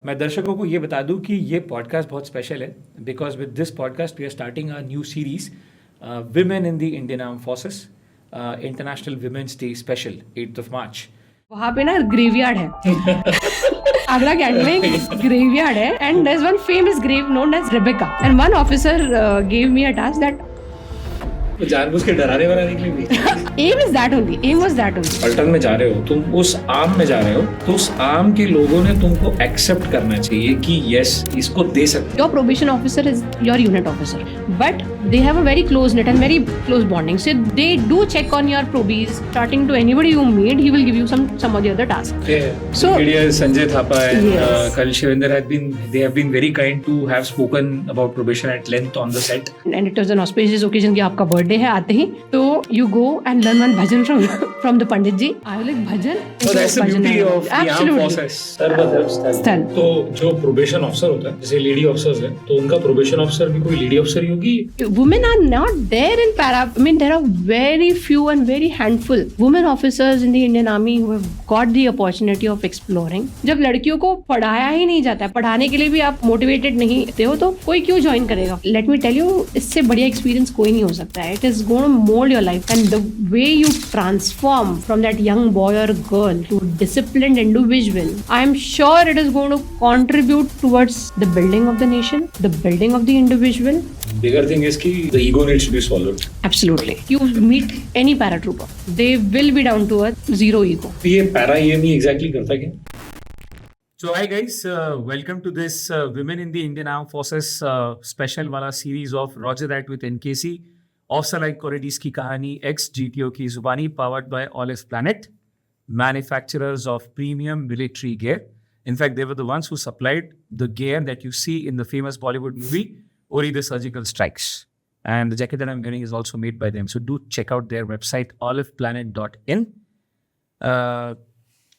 मैं दर्शकों को ये बता दूं कि ये पॉडकास्ट बहुत स्पेशल है because with this podcast we are starting a new series women in the Indian arm forces international women's day special 8th of March. वहाँ पे ना ग्रेवयार्ड है आगरा कैंट में ग्रेवयार्ड है and there is one famous grave known as Rebecca and one officer give me a task that जानबूझ के डराने वराने के लिए भी am is that only am was that only पलटन में जा रहे हो तुम, उस आर्म में जा रहे हो तो उस आर्म के लोगों ने तुमको एक्सेप्ट करना चाहिए कि यस इसको दे सकते your probation officer is your unit officer but they have a very close knit and very close bonding, so they do check on your probies starting to anybody you meet. He will give you some of the other tasks. So Sanjay Thapa and Yes. Kal Shivinder they have been very kind to have spoken about probation at length on the set. And it was an auspicious occasion कि आपका birthday है आते ही तो you go and learn one bhajan from the pandit ji. I like bhajan. So that's the beauty of the armed forces. Style. तो जो probation officer होता है जैसे लेडी ऑफिसर्स है तो उनका प्रोबेशन ऑफिसर भी कोई लेडी ऑफिसर ही होगी. Women are not there in para. I mean, there are very few and very handful women officers in the Indian Army who have got the opportunity of exploring. जब लड़कियों को पढ़ाया ही नहीं जाता है, पढ़ाने के लिए भी आप मोटिवेटेड नहीं हो तो कोई क्यों ज्वाइन करेगा? Let me tell you, इससे बढ़िया एक्सपीरियंस कोई नहीं हो सकता है. It is going to mold your life and the way you transform from that young boy or girl to disciplined individual. I am sure it is going to contribute towards the building of the nation, the building of the individual. Bigger thing is कि the ego needs to be swallowed. Absolutely. You meet any paratrooper, they will be down to earth, zero ego. तो ये para EME exactly करता क्या? So hi guys, welcome to this Women in the Indian Armed Forces special वाला series of Roger That with NKC. Officer like Corridis की कहानी, ex-GTO की जुबानी, powered by Olive Planet, manufacturers of premium military gear. In fact, they were the ones who supplied the gear that you see in the famous Bollywood movie Uri the Surgical Strikes. And the jacket that I'm wearing is also made by them. So do check out their website, oliveplanet.in.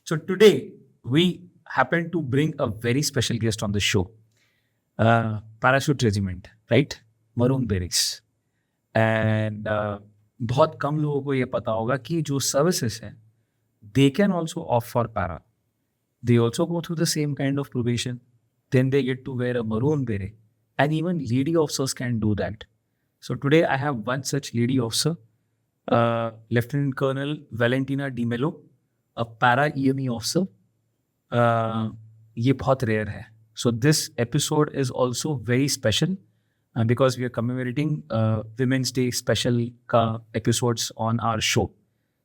So today we happen to bring a very special guest on the show. Parachute Regiment, right? Maroon Barracks. And बहुत कम लोगों को ये पता होगा कि जो services हैं, they can also opt for para. They also go through the same kind of probation. Then they get to wear a maroon beret. And even lady officers can do that. So today I have one such lady officer, Lieutenant Colonel Valentina Di Mello, a para EME officer. ये बहुत rare है. So this episode is also very special because we are commemorating Women's Day special का episodes on our show.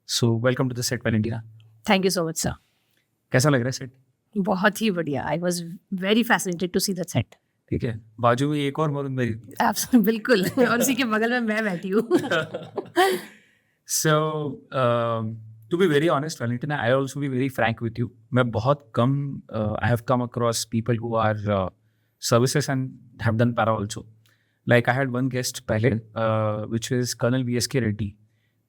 So welcome to the set, Valentina. Thank you so much, sir. कैसा लग रहा है set? बहुत ही बढ़िया. I was very fascinated to see that set. ठीक है, बाजू में एक और मरून मेरी. बिल्कुल. और उसी के बगल में मैं बैठी हूँ. So, to be very honest, Valentina, I also be very frank with you. मैं बहुत कम I have come across people who are services and have done para also. Like I had one guest पहले, which is Colonel VSK Reddy.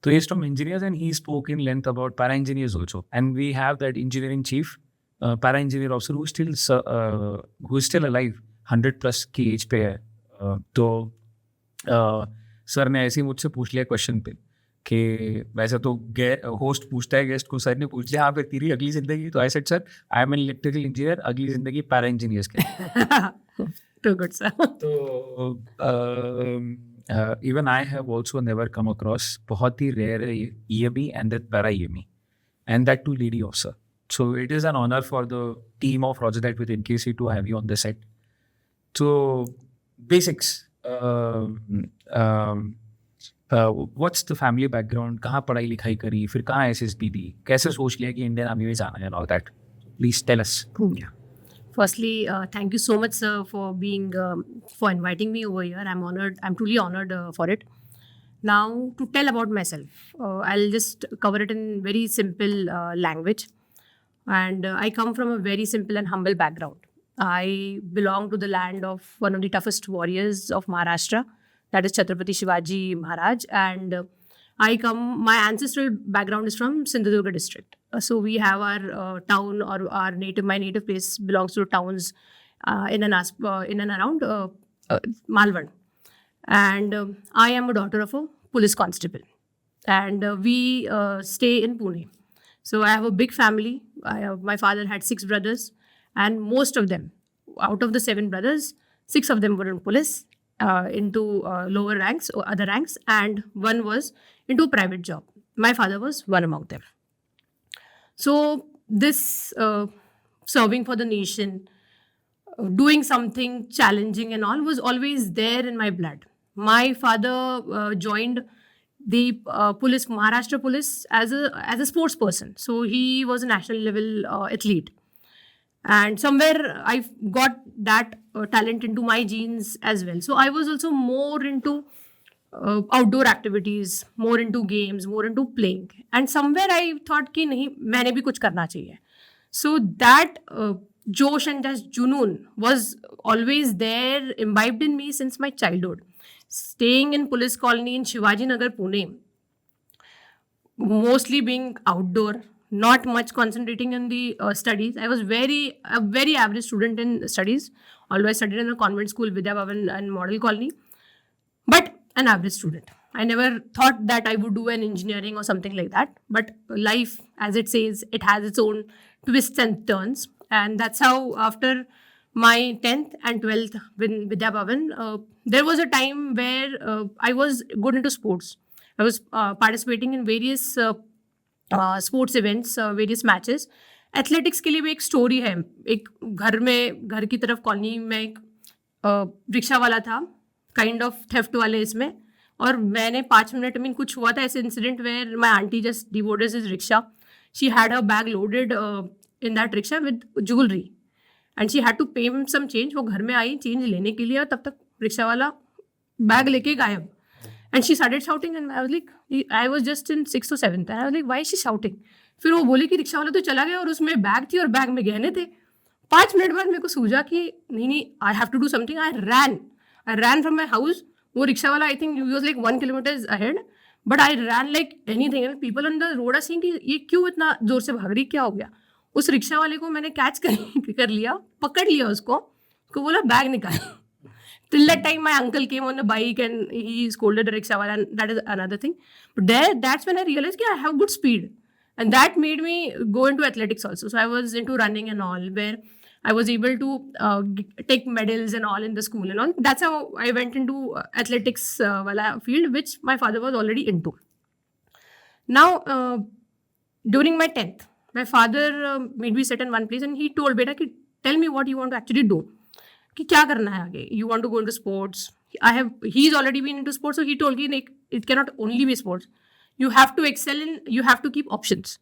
So he is from engineers and he spoke in length about para engineers also. And we have that engineering chief, para engineer officer who is still alive. 100+ की as पे है. तो sir ने ऐसे ही मुझसे पूछ लिया question पे कि वैसे तो होस्ट पूछता है गेस्ट को, सर ने पूछ लिया हाँ फिर तेरी अगली जिंदगी, तो I said sir I am an electrical engineer, अगली जिंदगी पैरा इंजीनियर्स की. तो गुड सर. तो even I have also never come across, बहुत ही रेयर है ये EME and that para EME and that too lady officer. So it is an honour for the team of Roger That with NKC to have you on the set. So, basics. What's the family background? कहाँ पढ़ाई लिखाई करी, फिर कहाँ SSB दी, कैसे सोच लिया कि इंडियन आर्मी में जाना है and all that? Please tell us. Yeah. Firstly, thank you so much, sir, for for inviting me over here. I'm honored. I'm truly honored for it. Now, to tell about myself, I'll just cover it in very simple language. And I come from a very simple and humble background. I belong to the land of one of the toughest warriors of Maharashtra, that is Chhatrapati Shivaji Maharaj. And my ancestral background is from Sindhudurga district. So we have our town or my native place belongs to towns in and around Malvan. And I am a daughter of a police constable. And we stay in Pune. So I have a big family. My father had 6 brothers. And most of them out of the 7 brothers, 6 of them were in police, into lower ranks or other ranks, and one was into a private job. My father was one among them. So this serving for the nation, doing something challenging and all was always there in my blood. My father joined the police, Maharashtra police, as a sports person. So he was a national level athlete. And somewhere I got that talent into my genes as well. So I was also more into outdoor activities, more into games, more into playing. And somewhere I thought कि नहीं, मैंने भी कुछ करना चाहिए. So that josh and that junoon was always there, imbibed in me since my childhood. Staying in police colony in Shivaji Nagar, Pune, mostly being outdoor, not much concentrating in the studies. I was a very average student in studies, although I studied in a convent school, Vidya Bhavan and Model Colony, but an average student. I never thought that I would do an engineering or something like that. But life, as it says, it has its own twists and turns. And that's how after my 10th and 12th with Vidya Bhavan, there was a time where I was good into sports. I was participating in various sports events, various matches. Athletics के लिए भी एक story है. एक घर की तरफ colony में एक रिक्शा वाला था, काइंड ऑफ थेफ्ट वाले इसमें, और मैंने 5 मिनट में कुछ हुआ था ऐसे incident where my aunty just deboarded his rickshaw. She had her bag loaded in that rickshaw with jewellery and she had to pay some change. वो घर में आई चेंज लेने के लिए और तब तक रिक्शा वाला बैग लेके गायब. And she started shouting and I was like, I was just in 6th or 7th and I was like, why is she shouting? फिर वो बोली कि रिक्शा वाला तो चला गया और उसमें बैग थी और बैग में गहने थे. 5 मिनट बाद मेरे को सूझा कि नहीं, I have to do something. I ran from my house. वो रिक्शा वाला I think he was like 1 kilometre ahead, but I ran like anything. People on the road are saying कि ये क्यों इतना जोर से भाग रही, क्या हो गया. उस रिक्शा वाले को मैंने कैच कर लिया, पकड़ लिया उसको बोला बैग निकाल. Till that time, my uncle came on a bike and he scolded the rickshaw, and that is another thing. But that's when I realized that I have good speed. And that made me go into athletics also. So I was into running and all, where I was able to take medals and all in the school and all. That's how I went into athletics wala field, which my father was already into. Now, during my 10th, my father made me sit in one place and he told, beta, tell me what you want to actually do. कि क्या करना है आगे. You want to go into sports. He is already been into sports, so he told me it can not only be sports. You have to excel in, you have to keep options.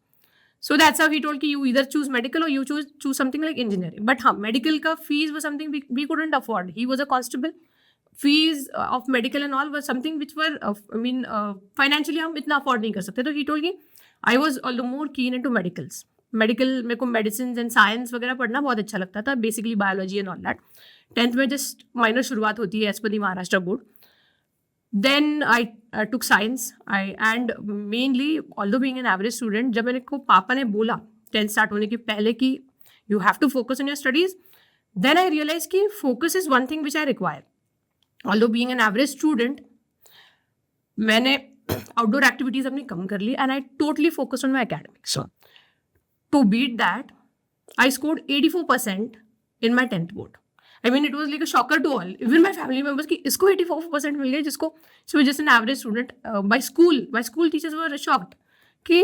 So that's how he told कि you either choose medical और you choose something like engineering. But हाँ, medical का fees was something we couldn't afford. He was a constable. Fees of medical and all was something which were, I mean financially हम इतना afford नहीं कर सकते. तो ही told कि I was all the more कीन इन टू मेडिकल्स. मेडिकल मेरे को मेडिसिन एंड साइंस वगैरह पढ़ना बहुत अच्छा लगता था, basically biology and all that. 10th में जस्ट माइनर शुरुआत होती है एज पर the Maharashtra board. Then I took science. And mainly although being an average student, जब मेरे को पापा ने बोला 10th स्टार्ट होने के पहले कि you have to focus on your studies, then I realise कि focus is one thing which I require. Although being an average student, मैंने आउटडोर एक्टिविटीज अपनी कम कर ली and I totally focus on my academics. To beat that, I scored 84% in my 10th board. I mean, it was like a shocker to all. Even my family members कि इसको 84% मिल गए, जिसको she was just an average student. My school teachers were shocked कि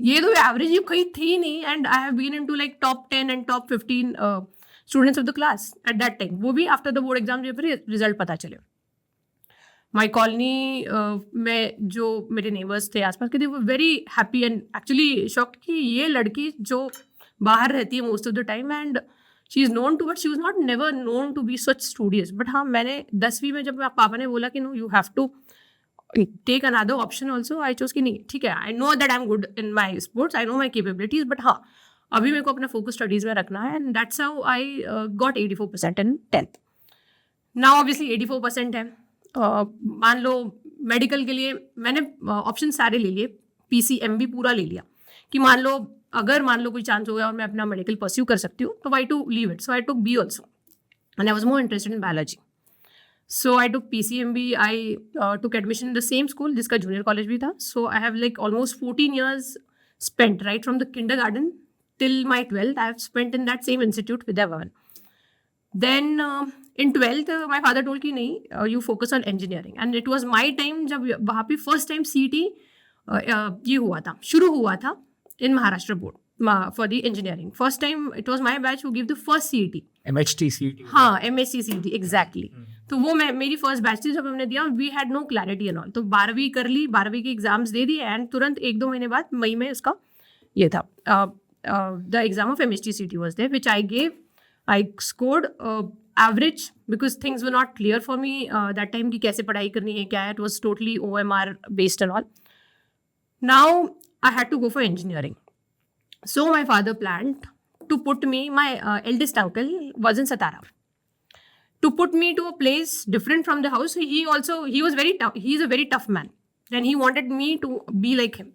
ये तो average ही कहीं थी नहीं. And I have been into like top 10 and top 15 students of the class at that time. वो भी after the board exam जब result पता चले. My colony में जो मेरे नेबर्स थे आसपास के, they were very happy and actually shocked कि ये लड़की जो बाहर रहती है most of the time and she is known to, but she was not never known to be such studious. But हाँ, मैंने 10वीं में जब पापा ने बोला कि no you have to take another option also, I chose कि नहीं ठीक है, I know that I am good in my sports, I know my capabilities, but हाँ अभी मेरे को अपना फोकस स्टडीज़ में रखना है. And that's how I got 84% in 10th. Now obviously 84% है. मान लो मेडिकल के लिए मैंने ऑप्शन सारे ले लिए, PCM भी पूरा ले लिया कि मान लो कोई चांस हो गया और मैं अपना मेडिकल परस्यू कर सकती हूँ, तो why to leave it. So I took B also and I was more interested in biology. So I took PCMB. I took admission in the same school जिसका जूनियर कॉलेज भी था. So I have like almost 14 years spent right from the kindergarten till my 12th. I have spent in that same institute, Vidya Bhavan. Then in 12th my father told कि नहीं, you focus on engineering, and it was my time जब वहाँ पे first time CET ये हुआ था, शुरू हुआ था in Maharashtra board for the engineering. First time it was my batch who gave the first CET. MHT CET. हाँ, MSc CET एग्जैक्टली. तो वो मेरी फर्स्ट बैच थी जब हमने दिया. We had no clarity and all. तो 12वीं कर ली, 12वीं के एग्जाम्स दे दिए एंड तुरंत 1-2 महीने बाद मई में इसका ये था the exam of MHT CET was there which I gave. I scored average because things were not clear for me that time कि कैसे पढ़ाई करनी है, क्या है. It was totally OMR based and all. Now I had to go for engineering. So my father planned to put me, my eldest uncle was in Satara, to put me to a place different from the house. He was very tough. He is a very tough man. Then he wanted me to be like him.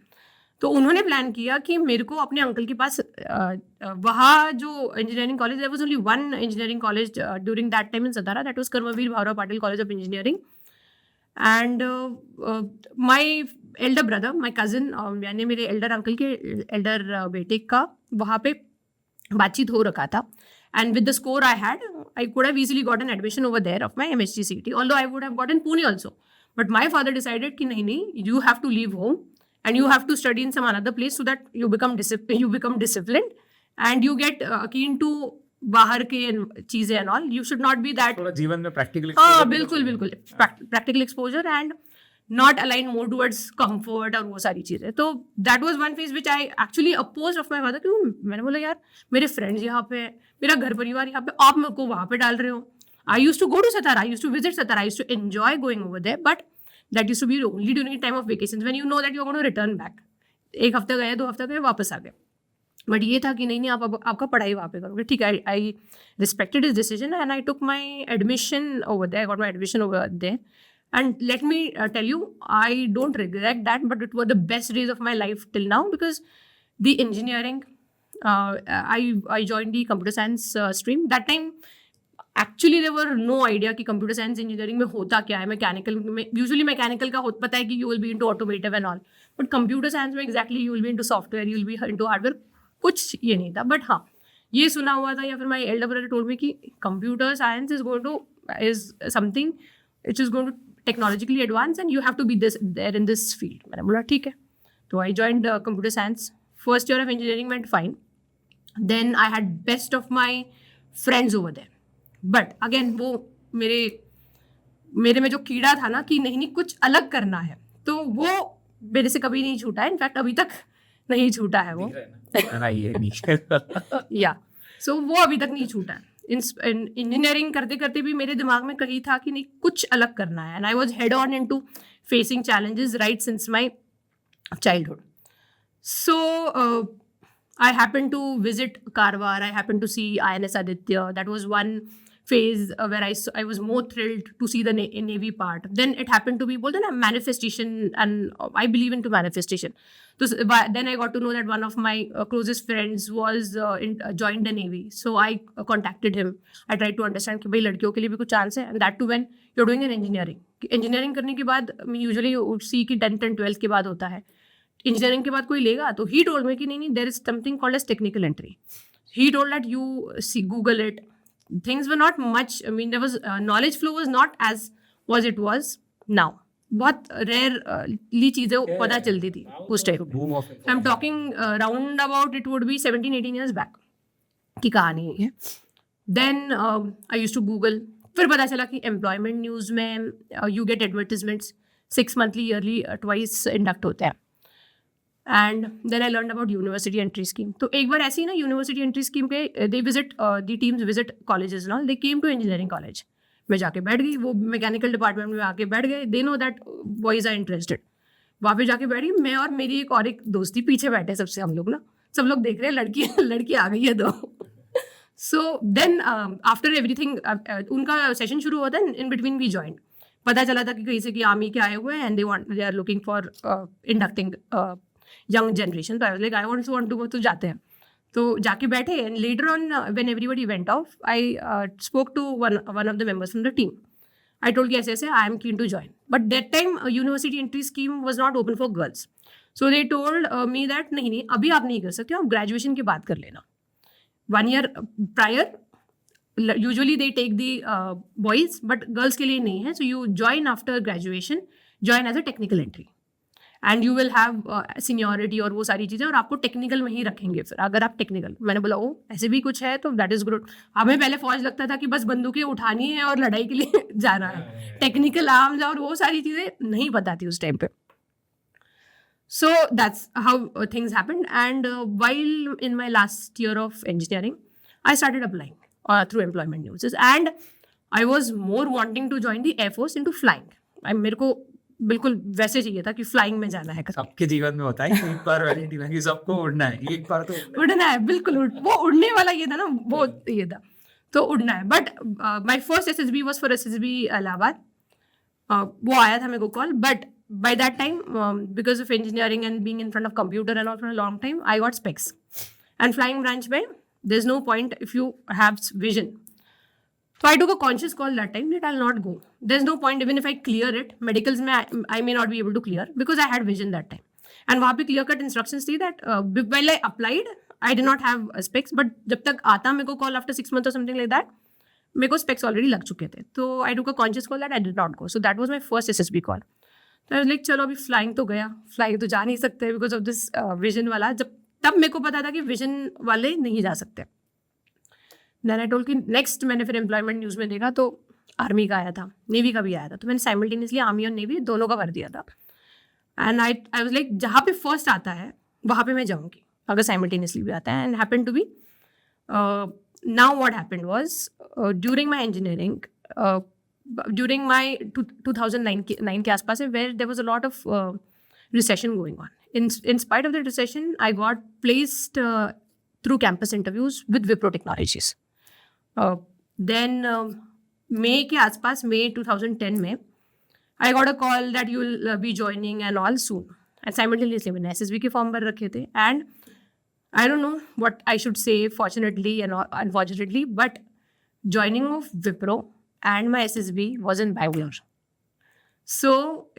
तो उन्होंने plan किया कि मेरे को अपने uncle के पास वहाँ जो engineering college, there was only one engineering college during that time in Satara, that was Karmaveer Bhaurao Patil college of engineering. And my elder brother, my cousin, यानी मेरे एल्डर अंकल के एल्डर बेटे का वहाँ पे बातचीत हो रखा था. And with the score I had, I could have easily got an admission over there of my MHT CET, although I would have gotten Pune also. But my father decided कि नहीं, you have to leave home and you have to study in some another place so that you become disciplined and you get keen to बाहर के चीज़ें and all. You should not be that. थोड़ा जीवन में practical. हाँ, बिल्कुल बिल्कुल practical exposure and not align more towards comfort और वो सारी चीज़ें. तो that was one phase which I actually oppose of my father. क्यों? मैंने बोला यार मेरे फ्रेंड्स यहाँ पे, मेरा घर परिवार यहाँ पे, आप मेरे को वहाँ पे डाल रहे हो. I use to go to Satara, I use to visit Satara, I use to enjoy going over there, but that use to be only during time of vacation when you know that you are going to return back. एक हफ्ता गए, 2 हफ्ता गए, वापस आ गए. But ये था कि नहीं आप आपका पढ़ाई वहाँ पे करोगे. ठीक है, I respected his decision and I took my admission over there, got my admission over there. And let me tell you, I don't regret that, but it were the best days of my life till now because the engineering, I joined the computer science stream. That time, actually there were no idea कि computer science engineering में होता क्या है. Mechanical में usually mechanical का पता है कि you will be into automotive and all, but computer science में exactly you will be into software, you will be into hardware. कुछ ये नहीं था. But हाँ, ये सुना हुआ था, या फिर my elder brother told me कि computer science is something which is going to technologically advance and you have to be there in this field. मैंने बोला ठीक है. तो I joined computer science. First year of engineering went fine. Then I had best of my friends over there. But again वो मेरे में जो कीड़ा था ना कि नहीं कुछ अलग करना है, तो वो मेरे से कभी नहीं छूटा है. इनफैक्ट अभी तक नहीं छूटा है वो. या सो वो अभी तक नहीं छूटा है. इंजीनियरिंग करते करते भी मेरे दिमाग में कहीं था कि नहीं कुछ अलग करना है. And I was head on in to facing challenges right since my childhood. So I happen to visit Karwar, I happen to see INS Aditya. That was one phase where I was more thrilled to see the Navy part. Then it happened to be both a manifestation, and I believe into manifestation. So then I got to know that one of my closest friends was joined the Navy. So I contacted him. I tried to understand कि भाई लड़कियों के लिए भी कुछ chance है, and that too when you're doing an engineering. Engineering करने के बाद usually see कि 10th and 12th के बाद होता है. Engineering के बाद कोई लेगा? तो he told me कि नहीं, there is something called as technical entry. He told that you see, Google it. Things were not much. I mean, there was knowledge flow was not as was it was now. बहुत rarely चीज़ें पता चलती थी उस time. I'm talking round about it would be 17-18 years back की कहानी है. Then I used to Google. फिर पता चला कि employment news में you get advertisements 6 monthly, yearly, twice induct होते हैं. And then I learn about university entry scheme. तो एक बार ऐसी ना यूनिवर्सिटी एंट्री स्कीम पे they visit the teams visit colleges and all. They came to engineering college. मैं जाके बैठ गई. वो मैकेनिकल डिपार्टमेंट में आके बैठ गए. They know that boys are interested. वहाँ पे जाके बैठी मैं और मेरी एक दोस्ती पीछे बैठे सबसे. हम लोग ना सब लोग देख रहे हैं लड़की आ गई है दो. सो देन आफ्टर एवरीथिंग उनका सेशन शुरू हुआ था. In between we joined. पता चला था कि कहीं से कि आर्मी के आए हुए हैं and they are looking for inducting young generation. So I was like, I want to go. तो जाते हैं. तो जाके बैठे. And later on, when everybody went off, I spoke to one of the members from the team. I told yes, I am keen to join. But that time, university entry scheme was not open for girls. So they told me that नहीं अभी आप नहीं कर सकते, आप graduation के बाद कर लेना. 1 year prior, usually they take the boys, but girls के लिए नहीं है. So you join after graduation, join as a technical entry, and you will have seniority और वो सारी चीज़ें, और आपको टेक्निकल में ही रखेंगे फिर अगर आप टेक्निकल. मैंने बोला ओ ऐसे भी कुछ है तो दैट इज़ गुड. हमें पहले फौज लगता था कि बस बंदूकें उठानी है और लड़ाई के लिए जाना है, टेक्निकल आर्म्स और वो सारी चीज़ें नहीं पता थी उस टाइम पे. So that's how things happened. And while in my last year of engineering, I started applying through employment news. And I was more wanting to join the Air Force into flying. मेरे को बिल्कुल वैसे चाहिए था कि flying में जाना है. सबके जीवन में होता है कि एक बार वैलिडिटी में कि सबको उड़ना है, एक बार तो उड़ना है, बिल्कुल वो उड़ने वाला ये था ना, वो ये था तो उड़ना है. But my first SSB was for SSB Allahabad. वो आया था मेरे को call, but by that time, because of engineering and being in front of computer and all for a long time, I got specs. And flying branch mein, there's no point if you have vision. So I took a conscious call that time that I'll not go. There's no point even if I clear it. Medicals mein I may not be able to clear because I had vision that time. And वहाँ पे clear cut instructions थी that while I applied, I did not have specs. But जब तक आता मेरे को call after 6 months or something like that, मेरे को specs already लग चुके थे. तो I took a conscious call that I did not go. So that was my first SSB call. तो आई लाइक चलो अभी फ्लाइंग तो गया, फ्लाइंग तो जा नहीं सकते बिकॉज ऑफ दिस विजन वाला. जब तब मेरे को पता था कि विजन वाले नहीं जा सकते. देन आई टोल्ड कि नेक्स्ट मैंने फिर एम्प्लॉयमेंट न्यूज़ में देखा तो आर्मी का आया था, नेवी का भी आया था, तो मैंने साइमल्टेनियसली आर्मी और नेवी दोनों का भर दिया था. एंड आई वाज लाइक जहाँ पे फर्स्ट आता है वहाँ पे मैं जाऊँगी अगर साइमल्टेनियसली भी आता है. And happen to be now what happened was during my engineering, during my 2009 के आसपास है, where there was a lot of recession going on. In spite of the recession, I got placed through campus interviews with Wipro Technologies. Then May के आसपास, May 2010 में, I got a call that you will be joining and all soon. And simultaneously मैंने SSB के form भर रखे थे. And I don't know what I should say, fortunately and unfortunately, but joining of Wipro and my SSB was in Bangalore. So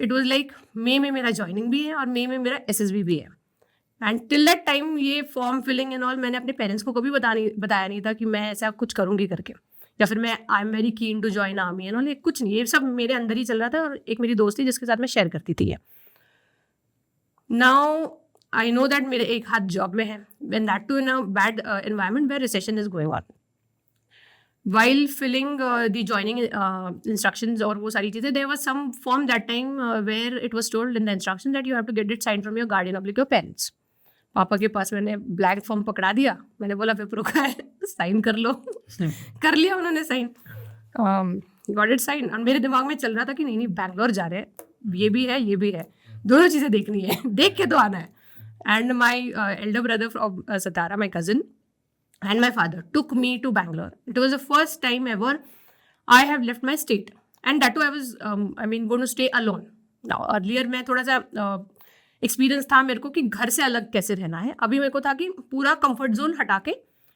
it was like May में मेरा joining भी है और May में मेरा SSB भी है. And till that time ये फॉर्म फिलिंग एंड ऑल मैंने अपने पेरेंट्स को कभी बताया नहीं था कि मैं ऐसा कुछ करूँगी करके, या फिर मैं I am very keen to join army and all. कुछ नहीं, ये सब मेरे अंदर ही चल रहा था. और एक मेरी दोस्त थी जिसके साथ मैं शेयर करती थी ये. नाउ आई नो दैट मेरे एक हाथ जॉब में है, and that too in a bad environment where recession is going on. While filling the joining instructions और वो सारी चीज़ें, there was some form that time where it was told in the instruction that you have to get it signed from your guardian or your parents. पापा के पास मैंने black form पकड़ा दिया, मैंने बोला विप्रो का है, साइन कर लो. कर लिया उन्होंने साइन, गॉट इट साइन. और मेरे दिमाग में चल रहा था कि नहीं बैंगलोर जा रहे हैं, ये भी है ये भी है, दोनों चीज़ें देखनी है, देख के तो आना है. And my elder brother from Satara, my cousin, and my father took me to Bangalore. It was the first time ever I have left my state, and that too I was going to stay alone. Now earlier मैं थोड़ा सा experience था मेरे को कि घर से अलग कैसे रहना है. अभी मेरे को था कि पूरा कंफर्ट जोन हटा के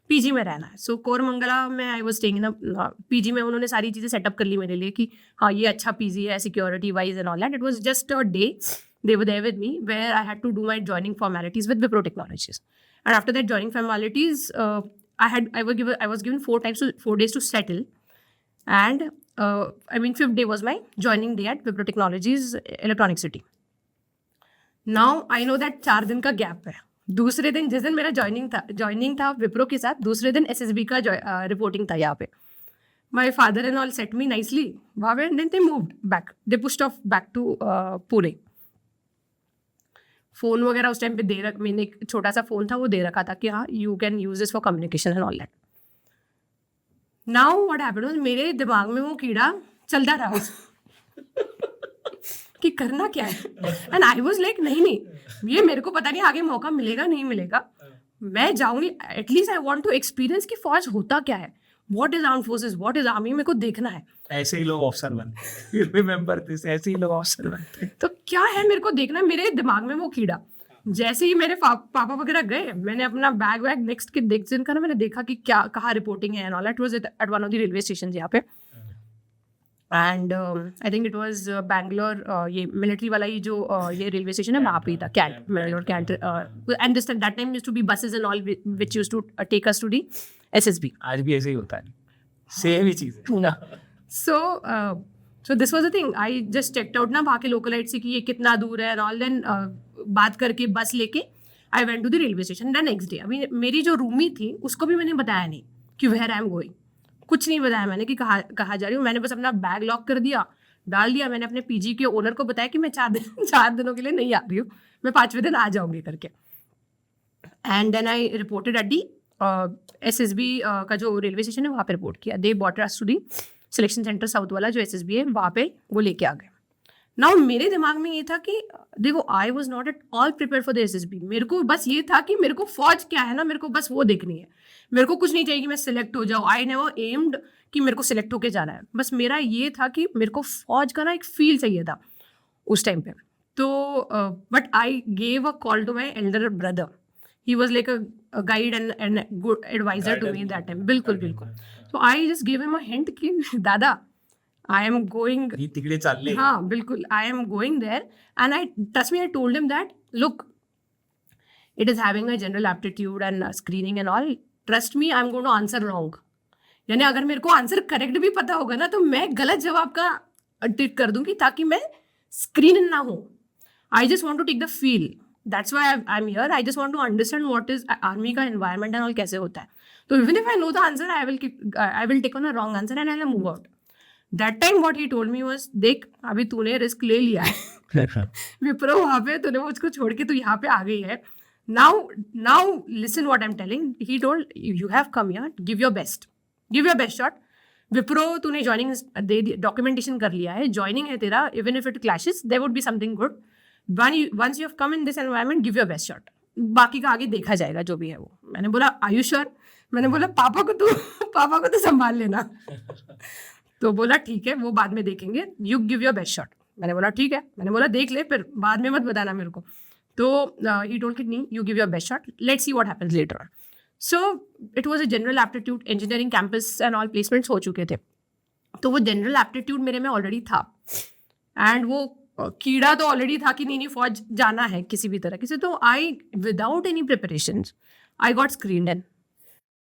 पीजी में रहना है. सो कोरमंगला में I was staying in PG में. उन्होंने सारी चीज़ें सेटअप कर ली मेरे लिए कि हाँ ये अच्छा पीजी है, security wise and all that. It was just a day they were there with me where I had to do my joining formalities with Wipro Technologies. And after that joining formalities, I was given 4 days to settle. And 5th day was my joining day at Wipro Technologies Electronic City. Now I know that 4 दिन का gap है. दूसरे दिन जिस दिन मेरा joining था विप्रो के साथ, दूसरे दिन SSB का रिपोर्टिंग था यहाँ पे. My father and all set me nicely वहाँ पे, and then they moved back. They pushed off back to Pune. Phone वगैरह उस टाइम पे दे रखा, मैंने एक छोटा सा फ़ोन था वो दे रखा था कि हाँ you can use this for communication and all that. Now what happened was, मेरे दिमाग में वो कीड़ा चलता रहा कि करना क्या है. एंड आई वाज लाइक नहीं ये मेरे को पता नहीं आगे मौका मिलेगा नहीं मिलेगा, मैं जाऊँगी. At least I want to experience कि फौज होता क्या है, what is armed forces, what is army, मेरे को देखना है. ऐसे ही लोग ऑफिसर बनते, रिमेंबर दिस, ऐसे ही लोग ऑफिसर बनते. तो क्या है मेरे को देखना है. मेरे दिमाग में वो कीड़ा, जैसे ही मेरे पापा वगैरह गए, मैंने अपना बैग नेक्स्ट के दिन का ना मैंने देखा कि क्या कहाँ रिपोर्टिंग है and all. It was at one of the railway station यहाँ पे. And I think it was Bangalore, ये मिलिट्री वाला ही जो ये रेलवे स्टेशन है वहाँ पे ही था, cantt, Bangalore cantt. And this that time used to be buses and all which used to take us to the SSB. आज भी ऐसे ही होता है. सेम ही चीज है. So this was the thing. I just checked out ना वहाँ के लोकलाइट से कि ये कितना दूर है and all. Then बात करके बस लेके I went to the railway station. The next day अभी मेरी जो रूमी थी उसको भी मैंने बताया नहीं कि where I am going. कुछ नहीं बताया मैंने कि कहाँ जा रही हूँ. मैंने बस अपना बैग लॉक कर दिया, डाल दिया. मैंने अपने पीजी के ओनर को बताया कि मैं 4 दिनों के लिए नहीं आ रही हूँ, मैं 5वें दिन आ जाऊँगी करके. And then I reported at the SSB का जो रेलवे स्टेशन है वहाँ पे रिपोर्ट किया. They bought us to the selection centre south वाला जो SSB है वहाँ पे वो लेके आ गए. नाउ मेरे दिमाग में ये था कि देखो आई was not at all prepare for the SSB. मेरे को बस ये था कि मेरे को फौज क्या है ना, मेरे को बस वो देखनी है. मेरे को कुछ नहीं चाहिए कि मैं सिलेक्ट हो जाऊँ. आई नेवर एम्ड कि मेरे को सिलेक्ट होके जाना है. बस मेरा ये था कि मेरे को फौज का ना एक फील चाहिए था उस टाइम पे. तो but I gave a call to my elder brother. He was like a guide and good advisor to me that time. बिल्कुल बिल्कुल. So I just gave him a hint कि दादा I am going. तिकडे चालले. हाँ बिल्कुल. I am going there and trust me I told him that look it is having a general aptitude and screening and all. Trust me I am going to answer wrong. यानी अगर मेरे को answer correct भी पता होगा ना तो मैं गलत जवाब का टिक कर दूंगी ताकि मैं स्क्रीन ना हो. I just want to take the feel. That's why I'm here. I just want to understand what is army का environment and all कैसे होता है. So even if I know the answer, I will take on a wrong answer and I'll move out. That time what he told me was, देख अभी तूने risk ले लिया है. विप्रो वहाँ पे तूने मुझको छोड़ के तू यहाँ पे आ गई है. Now listen what I'm telling. He told you have come here, give your best shot. Wipro तूने ज्वाइनिंग डॉक्यूमेंटेशन कर लिया है, ज्वाइनिंग है तेरा. Even if it clashes there would be something good. Once you have come in this environment, give your best shot. बाकी का आगे देखा जाएगा जो भी है वो. मैंने बोला are you sure? मैंने बोला पापा को तो संभाल लेना. तो बोला ठीक है वो बाद में देखेंगे. You give your best shot. मैंने बोला ठीक है. मैंने बोला देख ले फिर बाद में मत बताना मेरे को. तो ही टोल्ड कि नहीं you give your best shot, let's see what happens later on. So it was a general aptitude. Engineering campus and all placements हो चुके थे तो वो जनरल एप्टीट्यूड मेरे में ऑलरेडी था. एंड वो कीड़ा तो ऑलरेडी था कि नहीं फौज जाना है किसी भी तरह से. तो I without any preparation I got screened in.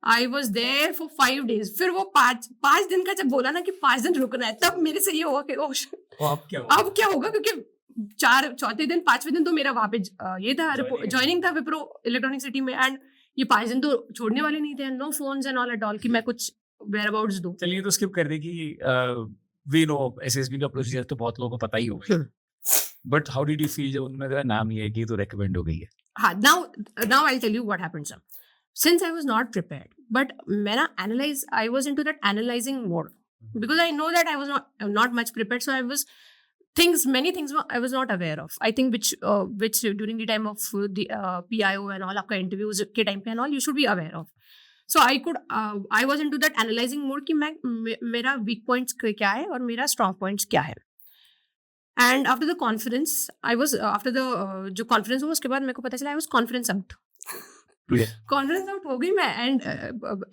I was there for 5 days. फिर वो 5 दिन का जब बोला ना कि 5 दिन रुकना है तब मेरे से ये हुआ कि अब क्या होगा क्योंकि चौथे दिन 5वें दिन तो मेरा वहाँ पे ये था ज्वाइनिंग था विप्रो इलेक्ट्रॉनिक सिटी में. एंड ये 5 दिन तो छोड़ने वाले नहीं थे. No phones and all at all कि मैं कुछ वेयर अबाउट्स दूं. चलिए तो स्किप कर दे कि वी नो SSB का प्रोसीजर तो बहुत लोगों को पता ही होगा. But how did you feel जब उन्होंने तेरा नाम लिया कि तो रेकमेंड हो गई है? हाँ now I'll tell you what happened sir. Since I was not prepared, but I was into that analyzing mode because I know that I was not much prepared. So I was many things I was not aware of. I think which during the time of the PIO and all आपका interviews के time पे and all you should be aware of. So I was into that analyzing mode कि मेरा weak points क्या है और मेरा strong points क्या है. And after the conference, after the जो conference हुआ उसके बाद मेरे को पता चला I was conference out. Conference out हो गई मैं. एंड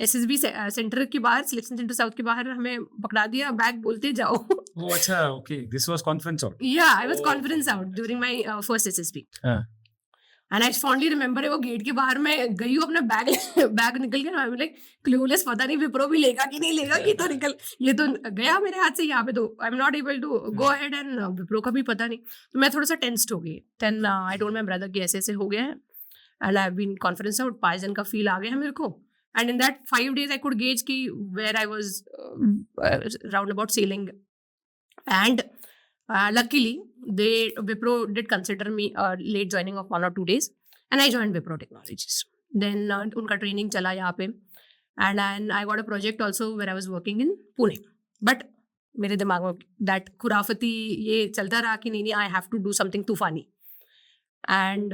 SSB सेंटर के बाहर सिलेक्शन सेंटर साउथ के बाहर हमें पकड़ा दिया. बैग बोलते जाओ. वो अच्छा okay this was conference out. Yeah I was conference out during my first SSB. And I fondly remember वो गेट के बाहर मैं गई हूँ अपना बैग निकल के. आई लाइक क्लूलेस पता नहीं विप्रो भी लेगा कि नहीं लेगा. ये तो गया मेरे हाथ से यहाँ पे. तो I am not able to go ahead and Wipro का भी पता नहीं. तो मैं थोड़ा सा टेंस्ड हो गई. Then I told my brother कि ऐसे हो गया है and I've been conference out. 5 दिन का फील आ गया है मेरे को. And in that 5 days I could gauge कि where I was round about sailing. And luckily Wipro did consider me late joining of 1 or 2 days and I joined Wipro Technologies. Then उनका training चला यहाँ पे and I got a project also where I was working in Pune. But मेरे दिमाग में that खुराफती ये चलता रहा कि नहीं I have to do something तूफानी. And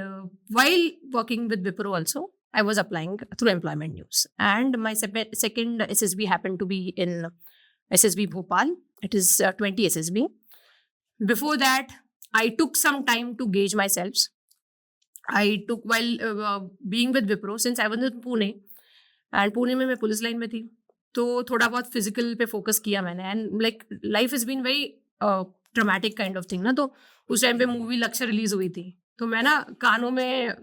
while working with Wipro also, I was applying through Employment News. And my second SSB happened to be in SSB Bhopal. It is 20 SSB. Before that, I took some time to gauge myself. While being with Wipro, since I was in Pune, and Pune में मैं police line में थी, तो थोड़ा बहुत physical पे focus किया मैंने. And like life is been very traumatic kind of thing ना. तो उस टाइम पे मूवी लक्ष्य रिलीज हुई थी. तो मैं ना कानों में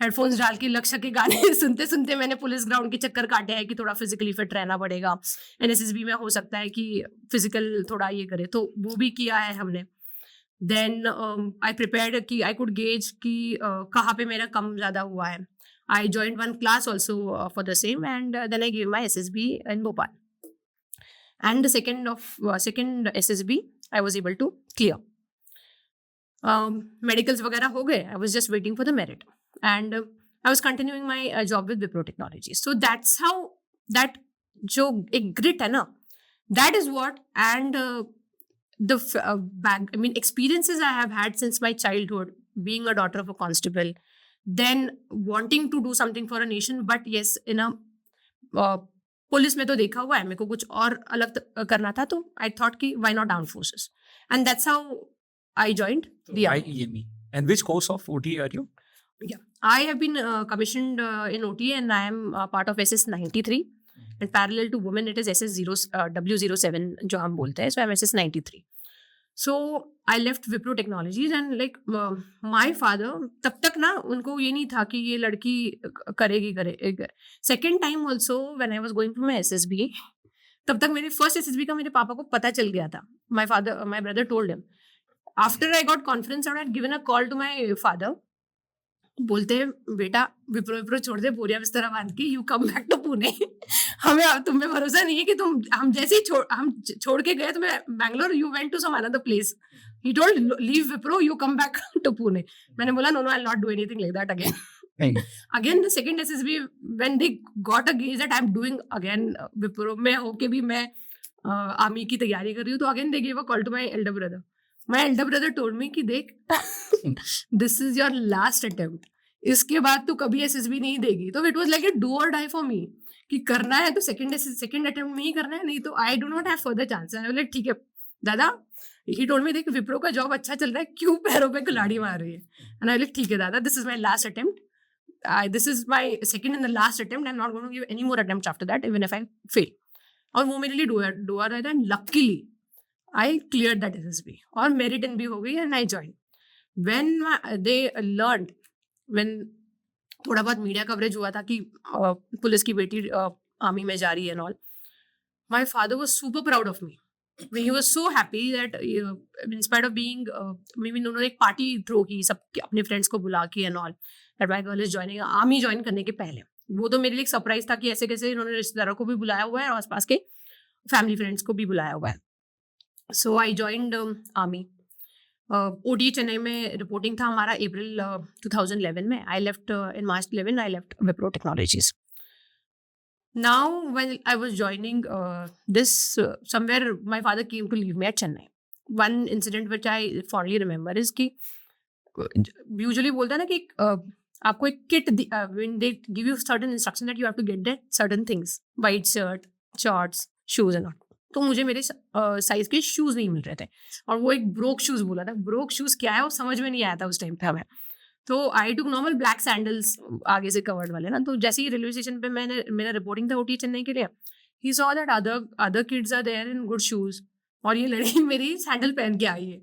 हेडफोन्स डाल के लक्ष्य के गाने सुनते सुनते मैंने पुलिस ग्राउंड के चक्कर काटे हैं कि थोड़ा फिजिकली फिट रहना पड़ेगा, एनएसएसबी में हो सकता है कि फिजिकल थोड़ा ये करे, तो वो भी किया है हमने. देन आई प्रिपेयर्ड कि आई कुड गेज कि कहाँ पे मेरा कम ज़्यादा हुआ है. I joined one class also for the same, and then I give my SSB in Bhopal. And the second SSB I was able to clear. Medicals वगैरह हो गए. I was just waiting for the merit, and I was continuing my job with Wipro Technologies. So that's how that जो एक grit है ना, that is what, and the experiences I have had since my childhood, being a daughter of a constable, then wanting to do something for a nation, but yes, in a police में तो देखा हुआ है, मेरे को कुछ और अलग करना था, तो आई थॉट कि why not armed forces, and that's how I joined the army. And which course of OTA are you? Yeah, I have been commissioned in OTA, and I am part of SS 93, and parallel to women it is SS W07 जो हम बोलते हैं, so I am SS 93. So I left Wipro Technologies, and like my father, तब तक ना उनको ये नहीं था कि ये लड़की करेगी. Second time also when I was going for my SSB, तब तक मेरे first SSB का मेरे पापा को पता चल गया था. My brother told him. After I got conference, I had given a call to my father. बोलते हैं बेटा विप्रो छोड़ दे, बोरिया बिस्तरा बांध के, you come back to Pune. हमें अब तुम पे भरोसा नहीं है कि हम जैसे ही हम छोड़ के गए तुम्हें Bangalore, you went to some another place. He told leave Wipro, you come back to Pune. मैंने बोला no I will not do anything like that again. Again the second SSB when they got a gauge that I am doing again Wipro में होके भी मैं army की तैयारी कर रही हूँ, तो again they give a call to my elder brother. My elder brother told me कि देख this is your last attempt, इसके बाद तू कभी SSB नहीं देगी. तो it was like a do or die for me कि करना है तो second attempt में ही करना है, नहीं तो I do not have further chance. I was like ठीक है दादा. He told me देख विप्रो का जॉब अच्छा चल रहा है, क्यों पैरों पे कुल्हाड़ी मार रही है. And I was like ठीक है दादा, this is my last attempt. This is my second and the last attempt. I'm not going to give any more attempts after that, even if I fail. और वो मेरे लिए do or die था, and luckily I cleared that SSB और merit in भी हो गई, and I joined. When they learned, when थोड़ा बहुत मीडिया कवरेज हुआ था कि पुलिस की बेटी आर्मी में जा रही है and all, my father was super proud of me. He was so happy that in spite of being maybe उन्होंने एक पार्टी थ्रो की सब अपने फ्रेंड्स को बुला के and all, that my girl is joining army join करने के पहले. वो तो मेरे लिए एक सरप्राइज था कि ऐसे कैसे इन्होंने रिश्तेदारों को भी बुलाया हुआ है और आसपास के फैमिली फ्रेंड्स को भी बुलाया हुआ है. So I joined army. OTA Chennai में रिपोर्टिंग था हमारा अप्रैल 2011 में. I left in March 11. I left Wipro Technologies. Now when I was joining this, somewhere my father came to leave me at Chennai. One incident which I fondly remember is कि usually बोलता है ना कि आपको एक kit when they give you certain instruction that you have to get that certain things, white shirt, shorts, shoes and all. तो मुझे मेरे साइज के शूज़ नहीं मिल रहे थे, और वो एक ब्रोक शूज़ बोला था. ब्रोक शूज़ क्या है वो समझ में नहीं आया था उस टाइम पे हमें. तो आई टुक नॉर्मल ब्लैक सैंडल्स आगे से कवर्ड वाले ना. तो जैसे ही रेलवे स्टेशन पे मेरा रिपोर्टिंग था OTA चेन्नई के लिए, he saw that other kids are there in good shoes, और ये लड़की मेरी सैंडल पहन के आई है,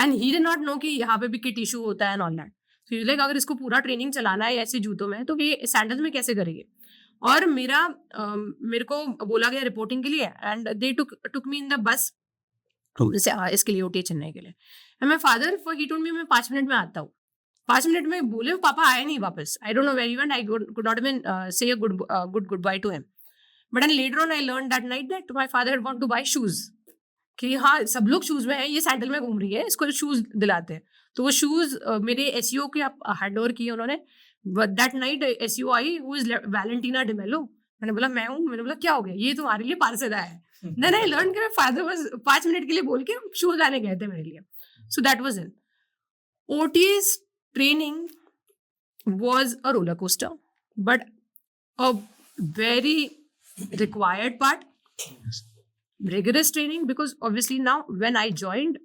and he did not know कि यहाँ पे भी किट इशू होता है एंड ऑल दैट. तो लाइक अगर इसको पूरा ट्रेनिंग चलाना है ऐसे जूतों में, तो ये सैंडल्स में कैसे करेंगे. और मेरे को बोला गया रिपोर्टिंग के लिए, and they took me in the bus इसके लिए OTA चेन्नई के लिए. And my father he told मी मैं 5 मिनट में आता हूँ. 5 मिनट में बोले पापा आए नहीं वापस. I don't know where he went. I could not even say a goodbye to him. But and later on I learn that night that my father had want to buy shoes, कि हाँ सब लोग shoes में है, ये sandal में घूम रही है, इसको शूज दिलाते हैं. तो वो शूज मेरे SEO के हैंड ओवर किए उन्होंने. That night SEO I who is Valentina D'Mello. मैंने बोला मैं हूँ. मैंने बोला क्या हो गया, ये तुम्हारे लिए पार्सल आया है. देन आई लर्न कि फादर वाज 5 मिनट के लिए बोल के शूज लाने गए थे मेरे लिए. So that was it. OTA's training was a roller coaster, but a very required part, rigorous training, because obviously now when I joined